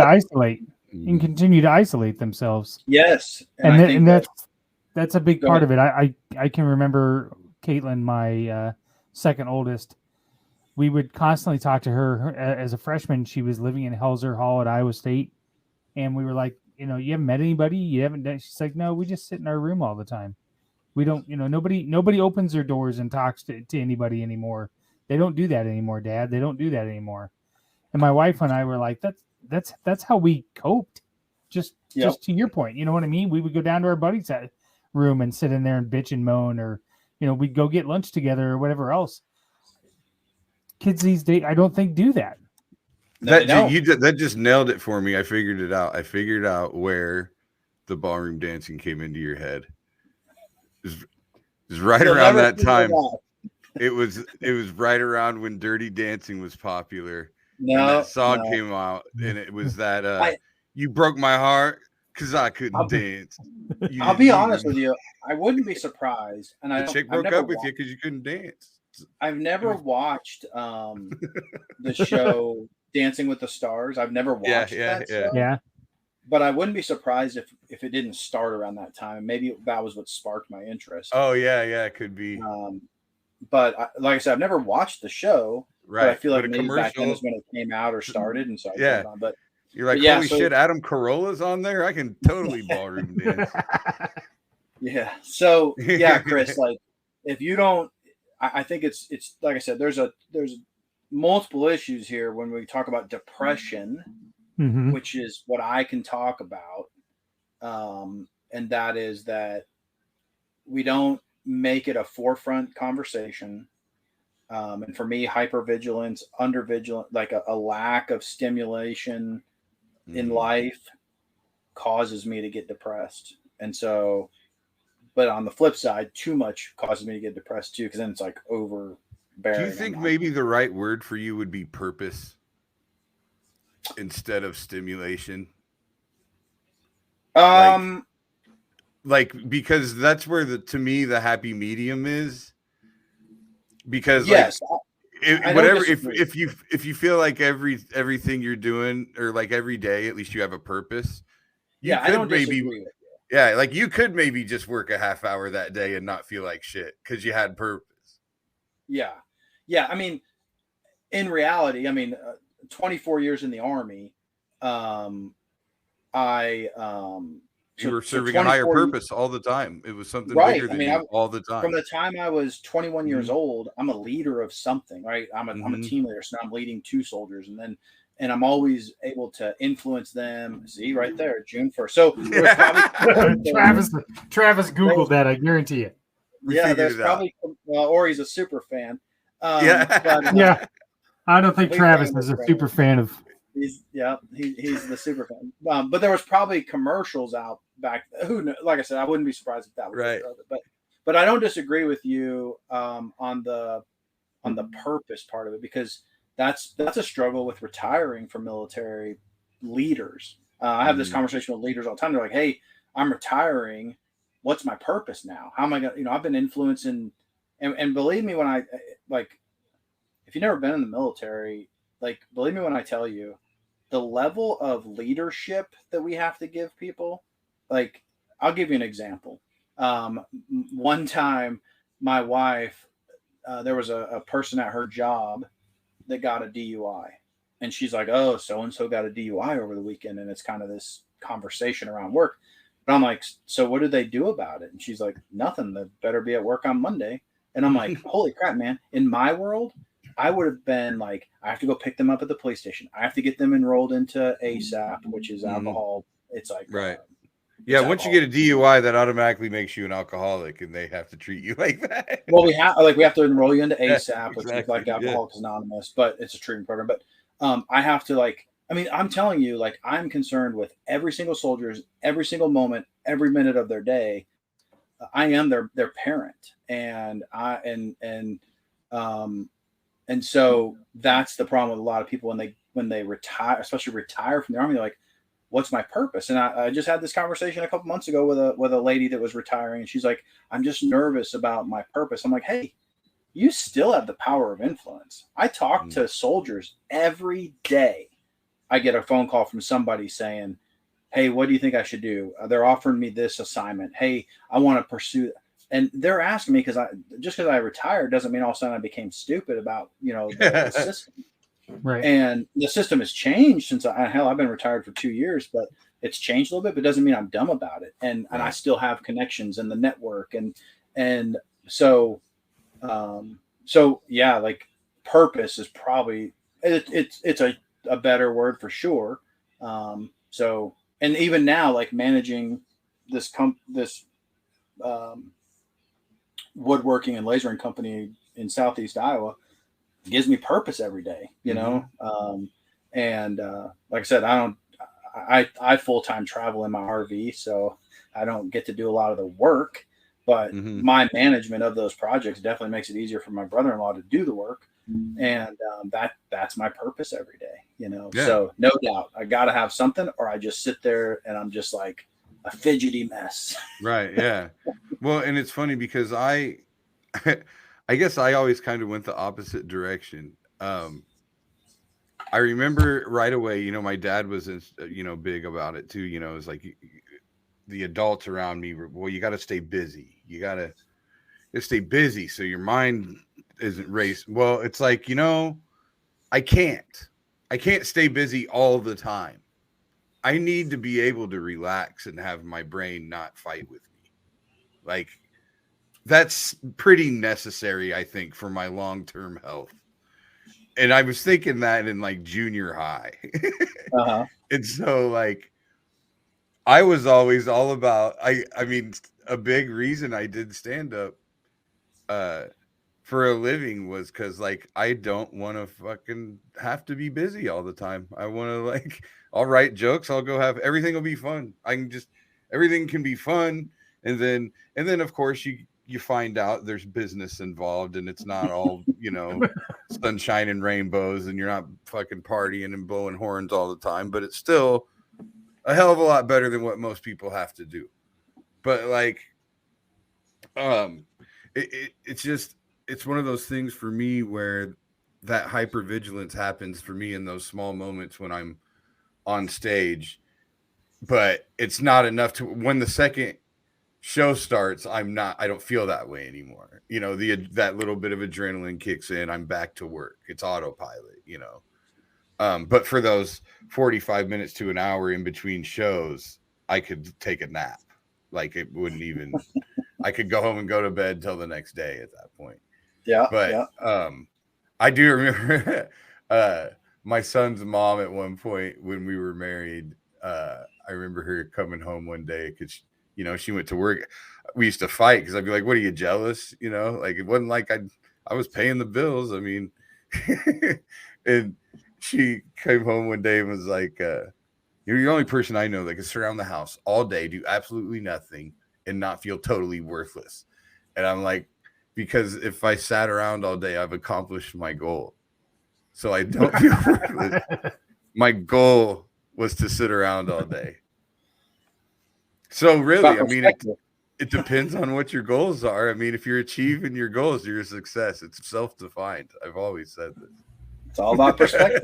And continue to isolate themselves. Yes, and that's a big part of it. I can remember Caitlin, my second oldest. We would constantly talk to her as a freshman. She was living in Helzer Hall at Iowa State, and we were like, you haven't met anybody. You haven't done. She's like, no, we just sit in our room all the time. We don't, nobody opens their doors and talks to anybody anymore. They don't do that anymore, Dad. They don't do that anymore. And my wife and I were like, that's how we coped. Just to your point, you know what I mean? We would go down to our buddy's room and sit in there and bitch and moan, or we'd go get lunch together or whatever else. Kids these days, I don't think do that. That just nailed it for me. I figured it out. I figured out where the ballroom dancing came into your head. It was right around that time. It was right around when Dirty Dancing was popular. That song came out, and it was that you broke my heart because I couldn't dance. I'll be honest with you, I wouldn't be surprised. And the chick broke up with you because you couldn't dance. I've never watched the show Dancing with the Stars. I've never watched that show. Yeah. But I wouldn't be surprised if it didn't start around that time. Maybe that was what sparked my interest. Oh yeah, it could be. But like I said, I've never watched the show. Right. But I feel like maybe back then is when it came out or started, and so I put it on. But you're like, holy shit, Adam Carolla's on there. I can totally ballroom dance. Yeah. So Chris, like if you don't, I think it's like I said, there's multiple issues here when we talk about depression, which is what I can talk about. And that is that we don't make it a forefront conversation. And for me, hypervigilance, undervigilance, like a lack of stimulation in life causes me to get depressed. And so, but on the flip side, too much causes me to get depressed too, because then it's like overbearing. Do you think maybe the right word for you would be purpose instead of stimulation? Like because that's where to me the happy medium is. Because yes, whatever if you feel like everything you're doing or like every day at least you have a purpose, I don't disagree with you. Yeah, like you could maybe just work a half hour that day and not feel like shit because you had purpose. Yeah. I mean, in reality, 24 years in the Army, You were serving a higher purpose all the time. It was something bigger than you all the time. From the time I was 21 years old, I'm a leader of something, right? I'm a team leader, so I'm leading 2 soldiers, and I'm always able to influence them. See right there, June 1st. So Travis Googled that, I guarantee it. There's probably or he's a super fan. Yeah, I don't think Travis is a super fan of. He's the super fan. But there was probably commercials out back. Who knows? Like I said, I wouldn't be surprised if that was right. But I don't disagree with you on the purpose part of it, because that's a struggle with retiring for military leaders. I have this conversation with leaders all the time. They're like, "Hey, I'm retiring. What's my purpose now? How am I going? I've been influencing, and believe me when I if you've never been in the military, believe me when I tell you, the level of leadership that we have to give people. I'll give you an example. One time, my wife, there was a person at her job that got a DUI, and she's like, "Oh, so and so got a DUI over the weekend," and it's kind of this conversation around work. But I'm like, "So what did they do about it?" And she's like, "Nothing. They better be at work on Monday." And I'm like, "Holy crap, man! In my world, I would have been like, I have to go pick them up at the police station. I have to get them enrolled into ASAP, which is alcohol. It's like right." Once you get a DUI, that automatically makes you an alcoholic, and they have to treat you like that. Well, we have to enroll you into ASAP, which is like Alcoholics Anonymous, but it's a treatment program. But I have to I'm telling you, I'm concerned with every single soldier's every single moment, every minute of their day. I am their parent, and so that's the problem with a lot of people when they retire, especially retire from the Army. They're like, "What's my purpose?" And I just had this conversation a couple months ago with a lady that was retiring, and she's like, "I'm just nervous about my purpose." I'm like, "Hey, you still have the power of influence." I talk to soldiers every day. I get a phone call from somebody saying, "Hey, what do you think I should do? They're offering me this assignment. Hey, I want to pursue." And they're asking me because I retired doesn't mean all of a sudden I became stupid about the system. Right. And the system has changed since I've been retired for 2 years, but it's changed a little bit, but it doesn't mean I'm dumb about it. And I still have connections in the network. And so purpose is probably, it's a better word for sure. And even now, managing this woodworking and lasering company in Southeast Iowa gives me purpose every day, and like I said, I full-time travel in my RV, so I don't get to do a lot of the work, but my management of those projects definitely makes it easier for my brother-in-law to do the work. And that's my purpose every day, So no doubt I got to have something, or I just sit there and I'm just like a fidgety mess. Right. Yeah. Well, and it's funny because I guess I always kind of went the opposite direction. I remember right away, my dad was, big about it too. It was like the adults around me were, well, you got to stay busy. You got to stay busy so your mind isn't racing. Well, it's like, I can't stay busy all the time. I need to be able to relax and have my brain not fight with me. That's pretty necessary, I think, for my long-term health. And I was thinking that in junior high. And so I was always all about, I mean, a big reason I did stand up for a living was because I don't want to fucking have to be busy all the time. I want to I'll write jokes. I'll go have, everything will be fun. Everything can be fun. And then of course you find out there's business involved, and it's not all, sunshine and rainbows, and you're not fucking partying and blowing horns all the time, but it's still, a hell of a lot better than what most people have to do. But like, it's one of those things for me where that hypervigilance happens for me in those small moments when I'm on stage, but it's not enough to when the second show starts, I don't feel that way anymore. You know, that little bit of adrenaline kicks in, I'm back to work. It's autopilot, you know. But for those 45 minutes to an hour in between shows, I could take a nap. Like it wouldn't even I could go home and go to bed till the next day at that point. Yeah. But yeah. I do remember my son's mom at one point when we were married. I remember her coming home one day because you know she went to work. We used to fight because I'd be like, "What are you jealous?" You know, like it wasn't like I was paying the bills. I mean, and she came home one day and was like, "You're the only person I know that can sit around the house all day, do absolutely nothing, and not feel totally worthless." And I'm like, because if I sat around all day, I've accomplished my goal. So I don't feel worthless. My goal was to sit around all day. So really, I mean, it depends on what your goals are. I mean, if you're achieving your goals, you're a success. It's self-defined. I've always said this. It's all about perspective.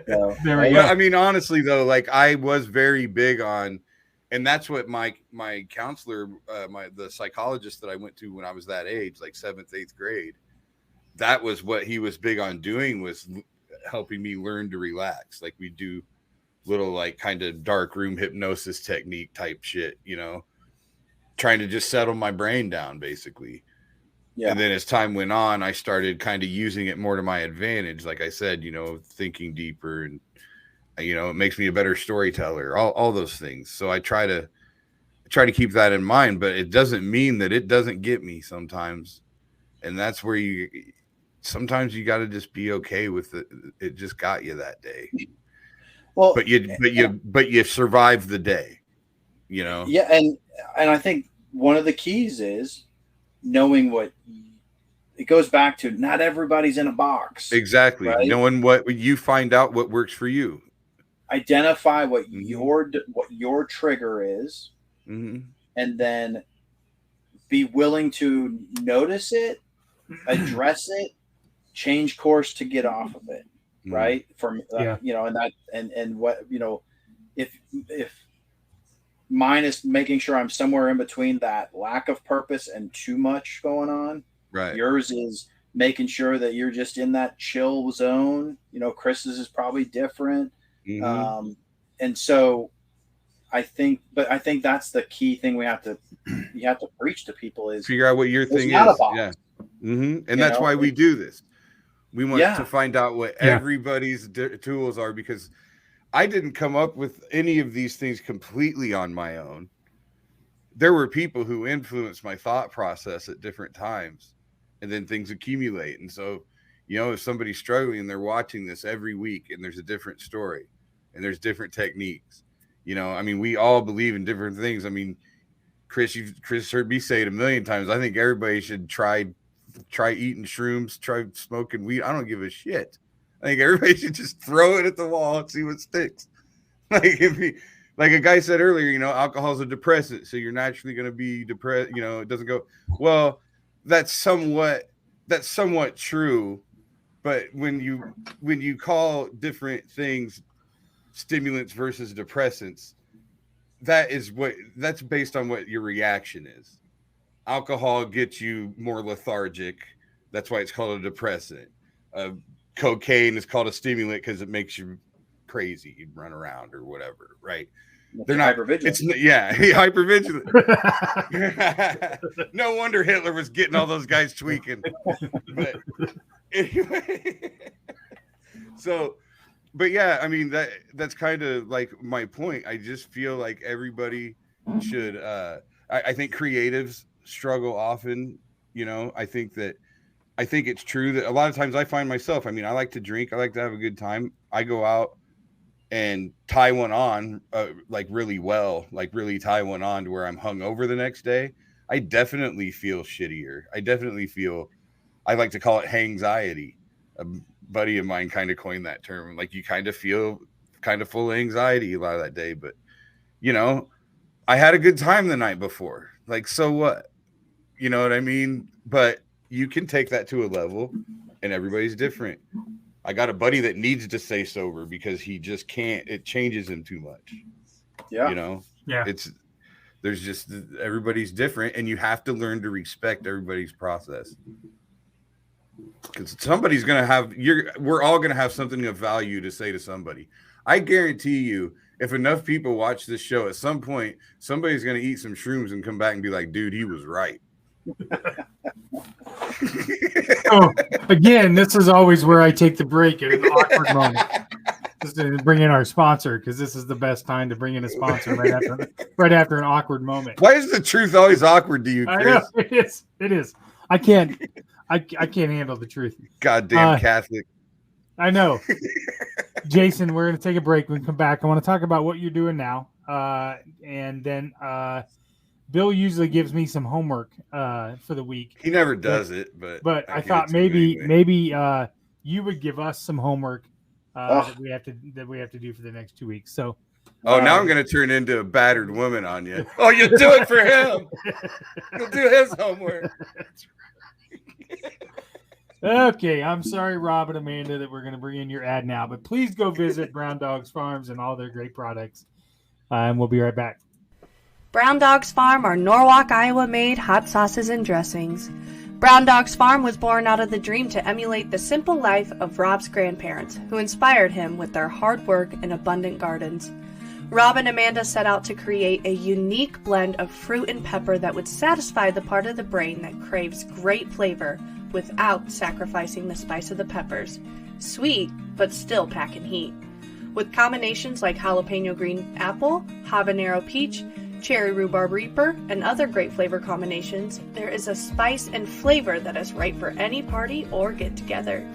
So, There we go. I mean, honestly, though, like I was very big on, and that's what my counselor, the psychologist that I went to when I was that age, like 7th, 8th grade, that was what he was big on doing, was helping me learn to relax. Like we do little like kind of dark room hypnosis technique type shit, you know, trying to just settle my brain down basically. Yeah. And then as time went on, I started kind of using it more to my advantage. Like I said, you know, thinking deeper and, you know, it makes me a better storyteller, all those things. So I try to keep that in mind, but it doesn't mean that it doesn't get me sometimes. And that's where sometimes you got to just be okay with it. It just got you that day. Well, but you survive the day, you know? Yeah. And I think one of the keys is knowing what it goes back to. Not everybody's in a box. Exactly. Right? Knowing what you find out what works for you. Identify what your trigger is, and then be willing to notice it, address it, change course to get off of it. Right. From, you know, and what, you know, if mine is making sure I'm somewhere in between that lack of purpose and too much going on. Right. Yours is making sure that you're just in that chill zone. You know, Chris's is probably different. And so I think that's the key thing you have to preach to people is figure out what your thing is. Yeah. And that's why we do this. We want to find out what everybody's tools are, because I didn't come up with any of these things completely on my own. There were people who influenced my thought process at different times, and then things accumulate. And so, you know, if somebody's struggling and they're watching this every week and there's a different story and there's different techniques, you know, I mean, we all believe in different things. I mean, Chris heard me say it a million times. I think everybody should try eating shrooms, try smoking weed. I don't give a shit. I think everybody should just throw it at the wall and see what sticks. Like a guy said earlier, you know, alcohol is a depressant, so you're naturally going to be depressed. You know, it doesn't go well. That's somewhat true, but when you call different things stimulants versus depressants, that's based on what your reaction is. Alcohol gets you more lethargic. That's why it's called a depressant. Cocaine is called a stimulant because it makes you crazy. You'd run around or whatever, right? They're not hypervigilant. Hypervigilant. No wonder Hitler was getting all those guys tweaking. But anyway, but yeah, I mean that's kind of like my point. I just feel like everybody should. I think creatives struggle often. You know, I think it's true that a lot of times I find myself, I mean, I like to drink. I like to have a good time. I go out and tie one on like really well, like really tie one on to where I'm hungover the next day. I definitely feel shittier. I like to call it hangxiety. A buddy of mine kind of coined that term. Like you kind of feel kind of full of anxiety a lot of that day, but you know, I had a good time the night before. Like, so what? You know what I mean? But you can take that to a level, and everybody's different. I got a buddy that needs to stay sober because he just can't. It changes him too much. Yeah. You know? Yeah. There's just, everybody's different, and you have to learn to respect everybody's process. Because somebody's going to have, we're all going to have something of value to say to somebody. I guarantee you, if enough people watch this show, at some point, somebody's going to eat some shrooms and come back and be like, dude, he was right. Oh, again, this is always where I take the break at an awkward moment. Just to bring in our sponsor, because this is the best time to bring in a sponsor right after an awkward moment. Why is the truth always awkward to you, Chris? I know, it is. I can't handle the truth. Goddamn Catholic. I know. Jason, we're going to take a break. When we come back, I want to talk about what you're doing now. And then Bill usually gives me some homework for the week. He never does it, but I thought maybe you would give us some homework that we have to do for the next 2 weeks. So now I'm going to turn into a battered woman on you. Oh, you'll do it for him. You'll do his homework. That's right. Okay, I'm sorry, Rob and Amanda, that we're going to bring in your ad now, but please go visit Brown Dogs Farms and all their great products, and we'll be right back. Brown Dogs Farm are Norwalk, Iowa-made hot sauces and dressings. Brown Dogs Farm was born out of the dream to emulate the simple life of Rob's grandparents, who inspired him with their hard work and abundant gardens. Rob and Amanda set out to create a unique blend of fruit and pepper that would satisfy the part of the brain that craves great flavor without sacrificing the spice of the peppers. Sweet, but still packing heat. With combinations like jalapeno green apple, habanero peach, cherry rhubarb reaper, and other great flavor combinations, there is a spice and flavor that is right for any party or get-together.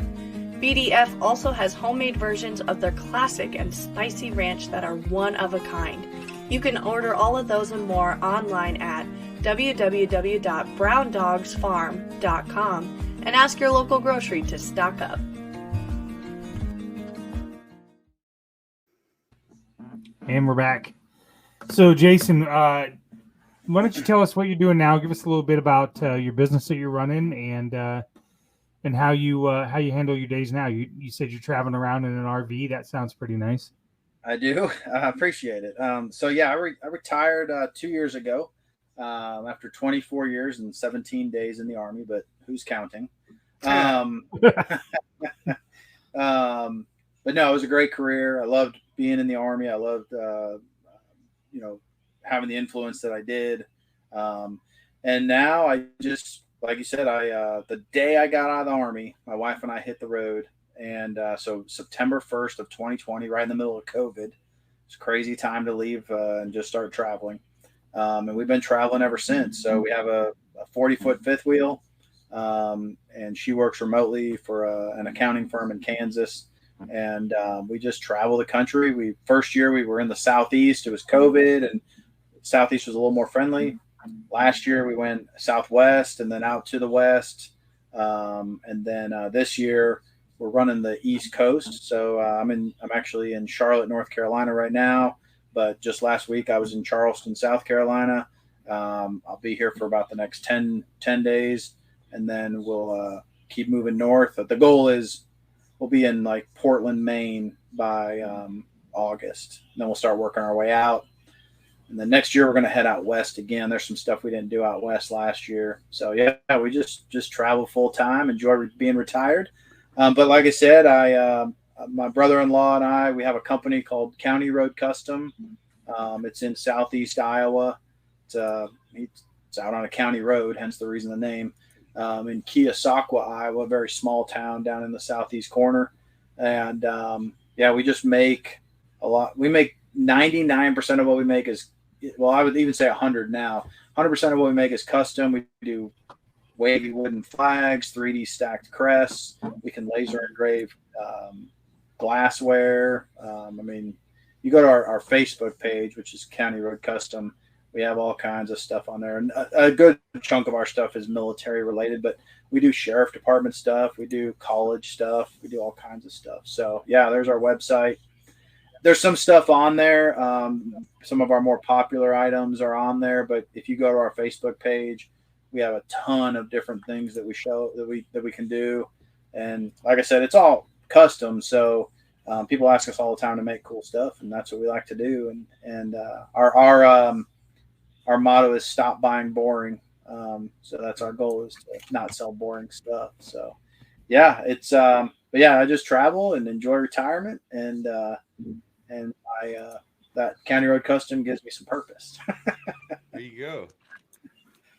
BDF also has homemade versions of their classic and spicy ranch that are one of a kind. You can order all of those and more online at www.browndogsfarm.com and ask your local grocery to stock up. And we're back. So, Jason, why don't you tell us what you're doing now? Give us a little bit about your business that you're running and how you handle your days now. You said you're traveling around in an RV. That sounds pretty nice. I do. I appreciate it. So yeah, I retired 2 years ago after 24 years and 17 days in the Army, but who's counting? But no, it was a great career. I loved being in the Army. I loved, having the influence that I did. And now I just, like you said, the day I got out of the Army, my wife and I hit the road. And so September 1st of 2020, right in the middle of COVID, it's a crazy time to leave and just start traveling. And we've been traveling ever since. So we have a 40-foot fifth wheel, and she works remotely for an accounting firm in Kansas. And we just travel the country. First year we were in the Southeast. It was COVID, and Southeast was a little more friendly. Last year we went Southwest and then out to the West. And then this year we're running the East Coast. So I'm actually in Charlotte, North Carolina right now. But just last week I was in Charleston, South Carolina. I'll be here for about the next 10 days, and then we'll keep moving north. The goal is we'll be in like Portland, Maine by August. And then we'll start working our way out. And then next year we're going to head out west again. There's some stuff we didn't do out west last year. So yeah, we just travel full time, enjoy being retired. But like I said, my brother-in-law and I, we have a company called County Road Custom. It's in Southeast Iowa. It's out on a county road, hence the reason the name. In Keosauqua, Iowa, a very small town down in the southeast corner. And we just make a lot. We make 99% of what we make is, well, I would even say 100 now. 100% of what we make is custom. We do wavy wooden flags, 3D stacked crests. We can laser engrave glassware. You go to our Facebook page, which is County Road Custom. We have all kinds of stuff on there. And a good chunk of our stuff is military related, but we do sheriff department stuff. We do college stuff. We do all kinds of stuff. So yeah, there's our website. there's some stuff on there. Some of our more popular items are on there, but if you go to our Facebook page, we have a ton of different things that we show that we can do. And like I said, it's all custom. So people ask us all the time to make cool stuff, and that's what we like to do. And our motto is stop buying boring. So that's our goal, is to not sell boring stuff. So yeah, it's but yeah, I just travel and enjoy retirement, and I that County Road Custom gives me some purpose. There you go.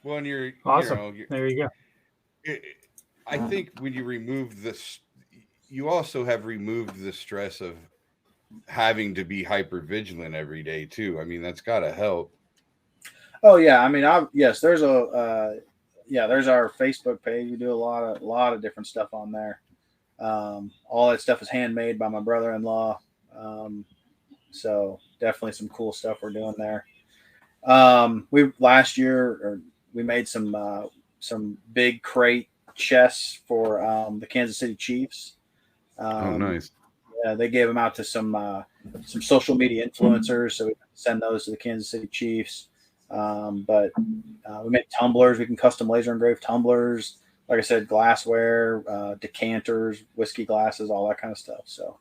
Well, and you're awesome. There you go. I think when you remove this, you also have removed the stress of having to be hyper vigilant every day too. I mean, that's got to help. Oh yeah, I mean, there's there's our Facebook page. We do a lot of different stuff on there. All that stuff is handmade by my brother-in-law. So definitely some cool stuff we're doing there. Last year we made some big crate chests for the Kansas City Chiefs. Oh, nice. Yeah, they gave them out to some social media influencers, so we send those to the Kansas City Chiefs. But we make tumblers. We can custom laser engrave tumblers. Like I said, glassware, decanters, whiskey glasses, all that kind of stuff. So,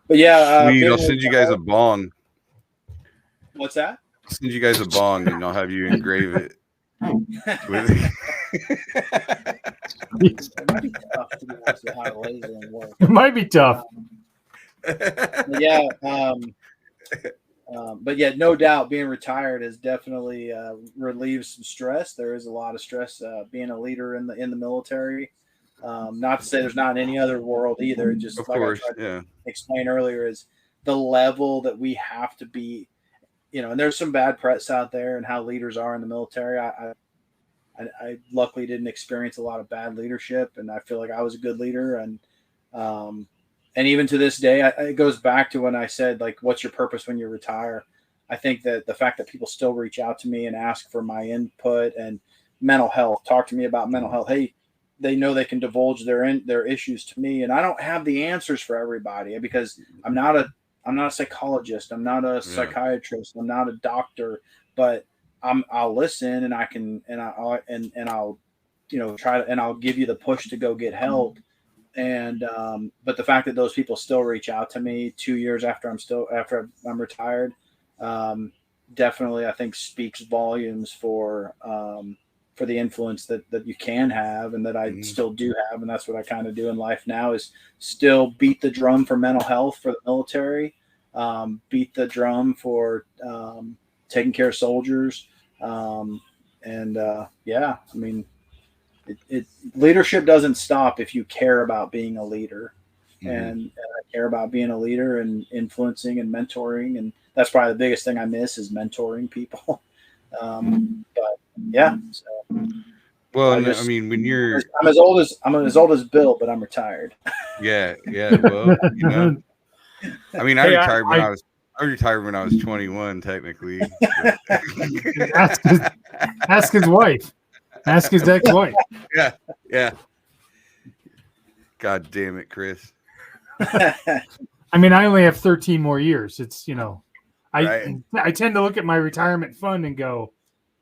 but yeah, sweet. I'll send you guys a bong. What's that? I'll send you guys a bong, and I'll have you engrave it. It might be tough to be honest with how to laser and work. It might be tough. Yeah. But yeah, no doubt being retired has definitely relieved some stress. There is a lot of stress being a leader in the military. Not to say there's not in any other world either. Just of like course, I tried to explain earlier, is the level that we have to be, and there's some bad press out there and how leaders are in the military. I luckily didn't experience a lot of bad leadership, and I feel like I was a good leader. And even to this day, it goes back to when I said, like, what's your purpose when you retire? I think that the fact that people still reach out to me and ask for my input and mental health, talk to me about mental health. Hey, they know they can divulge their issues to me, and I don't have the answers for everybody because I'm not a psychologist. I'm not a psychiatrist. I'm not a doctor, but I'll listen, and I'll try to, and I'll give you the push to go get help. And but the fact that those people still reach out to me 2 years after I'm retired, definitely I think speaks volumes for the influence that you can have, and that I still do have. And that's what I kind of do in life now, is still beat the drum for mental health for the military, beat the drum for taking care of soldiers. Yeah, I mean, leadership doesn't stop if you care about being a leader. And I care about being a leader and influencing and mentoring. And that's probably the biggest thing I miss, is mentoring people. But yeah. So, well, I mean, when you're, I'm as old as Bill, but I'm retired. Yeah. Well, I mean, I retired when I was 21, technically. Ask his wife. Ask his ex-wife. Yeah. God damn it, Chris. I mean, I only have 13 more years. It's, Right. I tend to look at my retirement fund and go,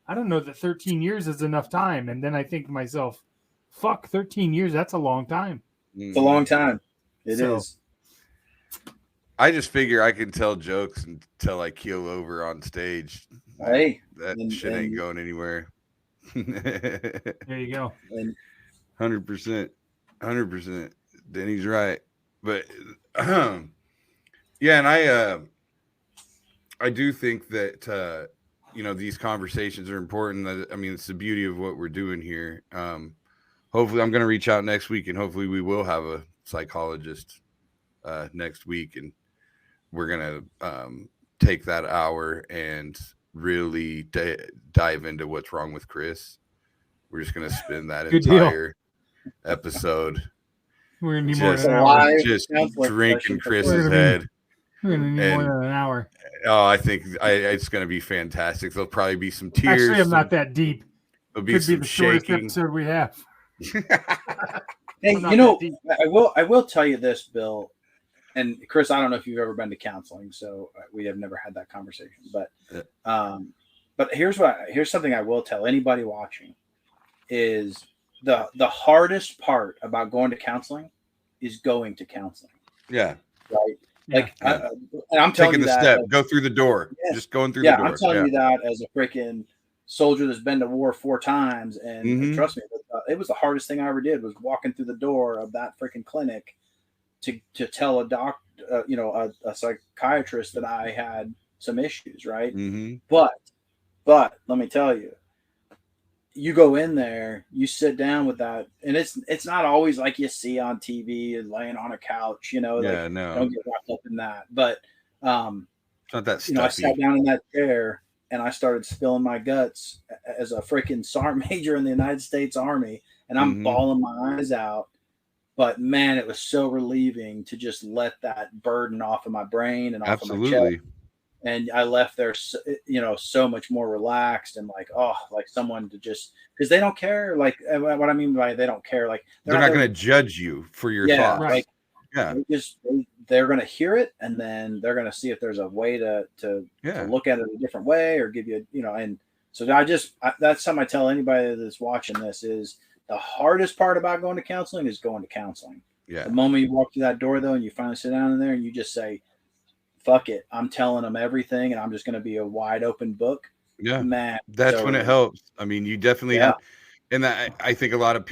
I don't know that 13 years is enough time. And then I think to myself, fuck, 13 years, that's a long time. It's a long time. It is. I just figure I can tell jokes until I keel over on stage. Hey, that shit ain't going anywhere. There you go. 100%. Denny's right. But yeah, and I do think that these conversations are important. I mean, it's the beauty of what we're doing here. Hopefully I'm going to reach out next week, and hopefully we will have a psychologist next week, and we're going to take that hour and really dive into what's wrong with Chris. We're just going to spin that entire episode. We're going to need more than an hour. Just drinking Chris's head. We're going to need more than an hour. Oh, I think it's going to be fantastic. There'll probably be some tears. Actually, I'm not that deep. There'll be Could some be the shortest shaking. episode we have. Hey, I will tell you this, Bill. and Chris, I don't know if you've ever been to counseling, so we have never had that conversation. But here's something I will tell anybody watching is the hardest part about going to counseling is going to counseling. Yeah. Right. Yeah. Like, and I'm telling Taking you the that, step, like, go through the door, just going through yeah, the door. I'm telling you that as a freaking soldier that's been to war 4 times, and trust me, it was the hardest thing I ever did was walking through the door of that freaking clinic to tell a doctor, a psychiatrist that I had some issues, right? But let me tell you, you go in there, you sit down with that, and it's not always like you see on TV and laying on a couch, No. Don't get wrapped up in that. But it's not that stuffy. I sat down in that chair and I started spilling my guts as a freaking sergeant major in the United States Army, and I'm bawling my eyes out. But man, it was so relieving to just let that burden off of my brain and off of my chest. And I left there, so much more relaxed and like someone to just, because they don't care. Like, what I mean by they don't care, like they're not going to judge you for your thoughts. Right. Yeah. They're going to hear it, and then they're going to see if there's a way to look at it a different way or give you, and so that's something I tell anybody that's watching this is the hardest part about going to counseling is going to counseling. Yeah. The moment you walk through that door though, and you finally sit down in there and you just say, fuck it, I'm telling them everything, and I'm just going to be a wide open book. Yeah, man, that's when it helps. I mean, you definitely have, and I think a lot of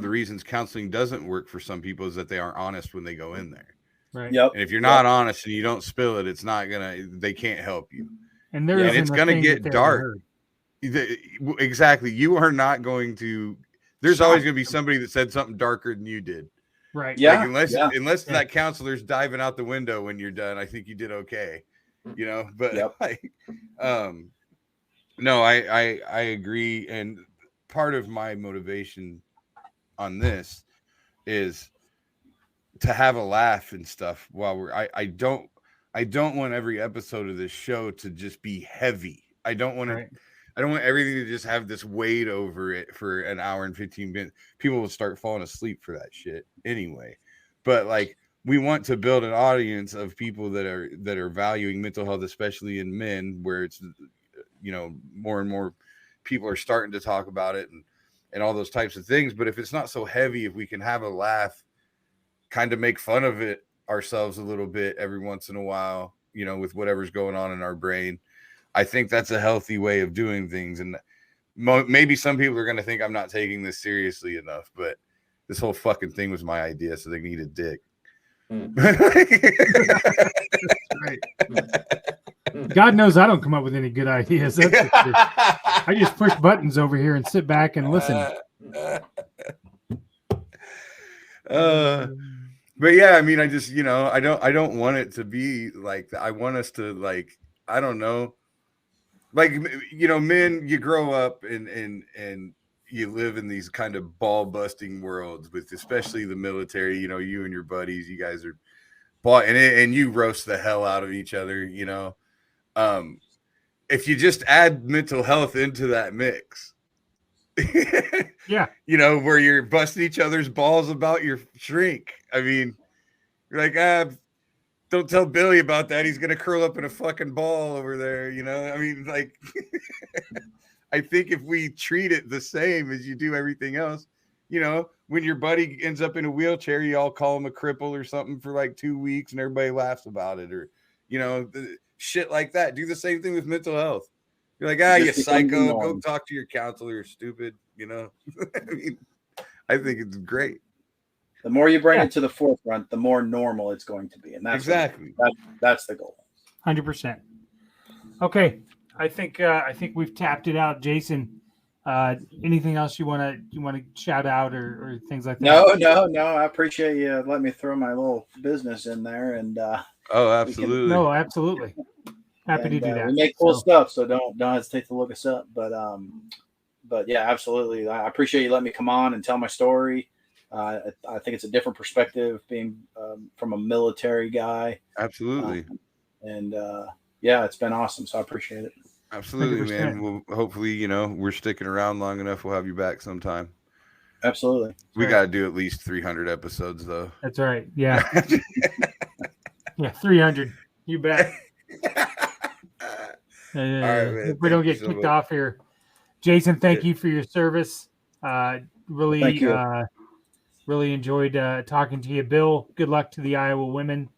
the reasons counseling doesn't work for some people is that they aren't honest when they go in there. Right. Yep. And if you're not honest and you don't spill it, they can't help you. And it's going to get dark. Exactly. You are not going to. There's always going to be somebody that said something darker than you did. Right. Yeah. Like unless that counselor's diving out the window when you're done, I think you did okay. But no, I agree. And part of my motivation on this is to have a laugh and stuff while I don't want every episode of this show to just be heavy. I don't want everything to just have this weight over it for an hour and 15 minutes. People will start falling asleep for that shit anyway. But like, we want to build an audience of people that are valuing mental health, especially in men, where it's, more and more people are starting to talk about it and all those types of things. But if it's not so heavy, if we can have a laugh, kind of make fun of it ourselves a little bit every once in a while, with whatever's going on in our brain, I think that's a healthy way of doing things. And maybe some people are going to think I'm not taking this seriously enough, but this whole fucking thing was my idea, so they need a dick. God knows I don't come up with any good ideas. I just push buttons over here and sit back and listen. But yeah, I mean, I just, I don't want it to be like, I want us to, like, I don't know, like, men, you grow up and you live in these kind of ball busting worlds with, especially the military, you and your buddies, you guys are and you roast the hell out of each other, if you just add mental health into that mix, yeah, where you're busting each other's balls about your shrink. I mean, you're like, don't tell Billy about that. He's going to curl up in a fucking ball over there. I mean, like, I think if we treat it the same as you do everything else, when your buddy ends up in a wheelchair, you all call him a cripple or something for like 2 weeks and everybody laughs about it, or, shit like that. Do the same thing with mental health. You're like, you psycho, go talk to your counselor, stupid, I mean, I think it's great. The more you bring it to the forefront, the more normal it's going to be. And that's exactly that's the goal. 100%. Okay. I think we've tapped it out. Jason, anything else you want to shout out or things like that? No. I appreciate you letting me throw my little business in there. And absolutely. Absolutely. Happy to do that. We make cool stuff, so don't hesitate to look us up. But yeah, absolutely. I appreciate you letting me come on and tell my story. I think it's a different perspective being from a military guy. Absolutely. Yeah, it's been awesome. So I appreciate it. Absolutely, 100%. Man. Well, hopefully, we're sticking around long enough. We'll have you back sometime. Absolutely. We got to do at least 300 episodes, though. That's right. Yeah. Yeah, 300. You bet. All right, man. If we don't get kicked off here. Jason, thank you for your service. Really, Thank you. really enjoyed talking to you. Bill, good luck to the Iowa women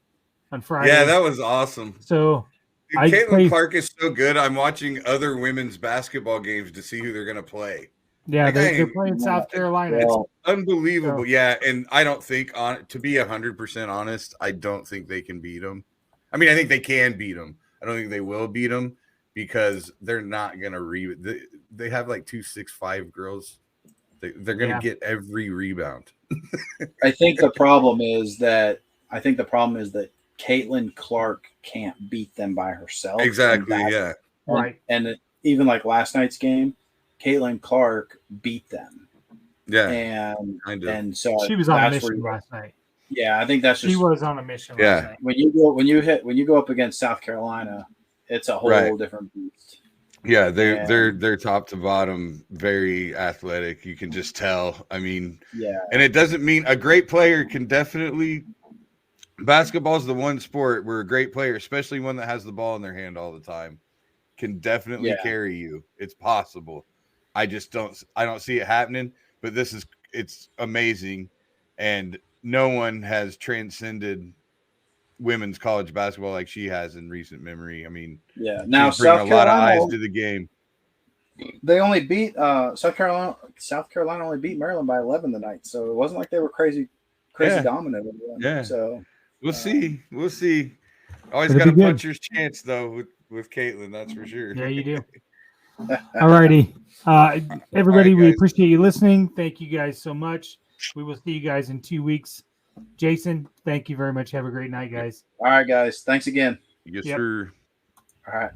on Friday. Yeah, that was awesome. So, Dude, Caitlin Clark is so good. I'm watching other women's basketball games to see who they're going to play. Yeah, they're playing South Carolina. It's unbelievable. So, yeah, and I don't think, to be 100% honest, I don't think they can beat them. I mean, I think they can beat them. I don't think they will beat them because they're not going to they have like 2 6'5" girls. They're going to get every rebound. I think the problem is that Caitlin Clark can't beat them by herself. Exactly. Yeah. Right. And even like last night's game, Caitlin Clark beat them. Yeah. And so she was on a mission last night. Yeah, I think that's just she was on a mission last night. When you go up against South Carolina, it's a whole different beast. Yeah, they're top to bottom very athletic. You can just tell. I mean, and it doesn't mean a great player can definitely. Basketball is the one sport where a great player, especially one that has the ball in their hand all the time, can definitely carry you. It's possible. I don't see it happening, but it's amazing, and no one has transcended women's college basketball like she has in recent memory. I mean, now she's bringing a lot of eyes to the game. They only beat South Carolina. South Carolina only beat Maryland by 11 tonight, so it wasn't like they were crazy dominant. So we'll see. Always got a puncher's chance though with Caitlin, that's for sure. Yeah, you do. All righty, everybody. We appreciate you listening. Thank you guys so much. We will see you guys in 2 weeks. Jason, thank you very much. Have a great night, guys. All right, guys. Thanks again. Yes, sir. All right.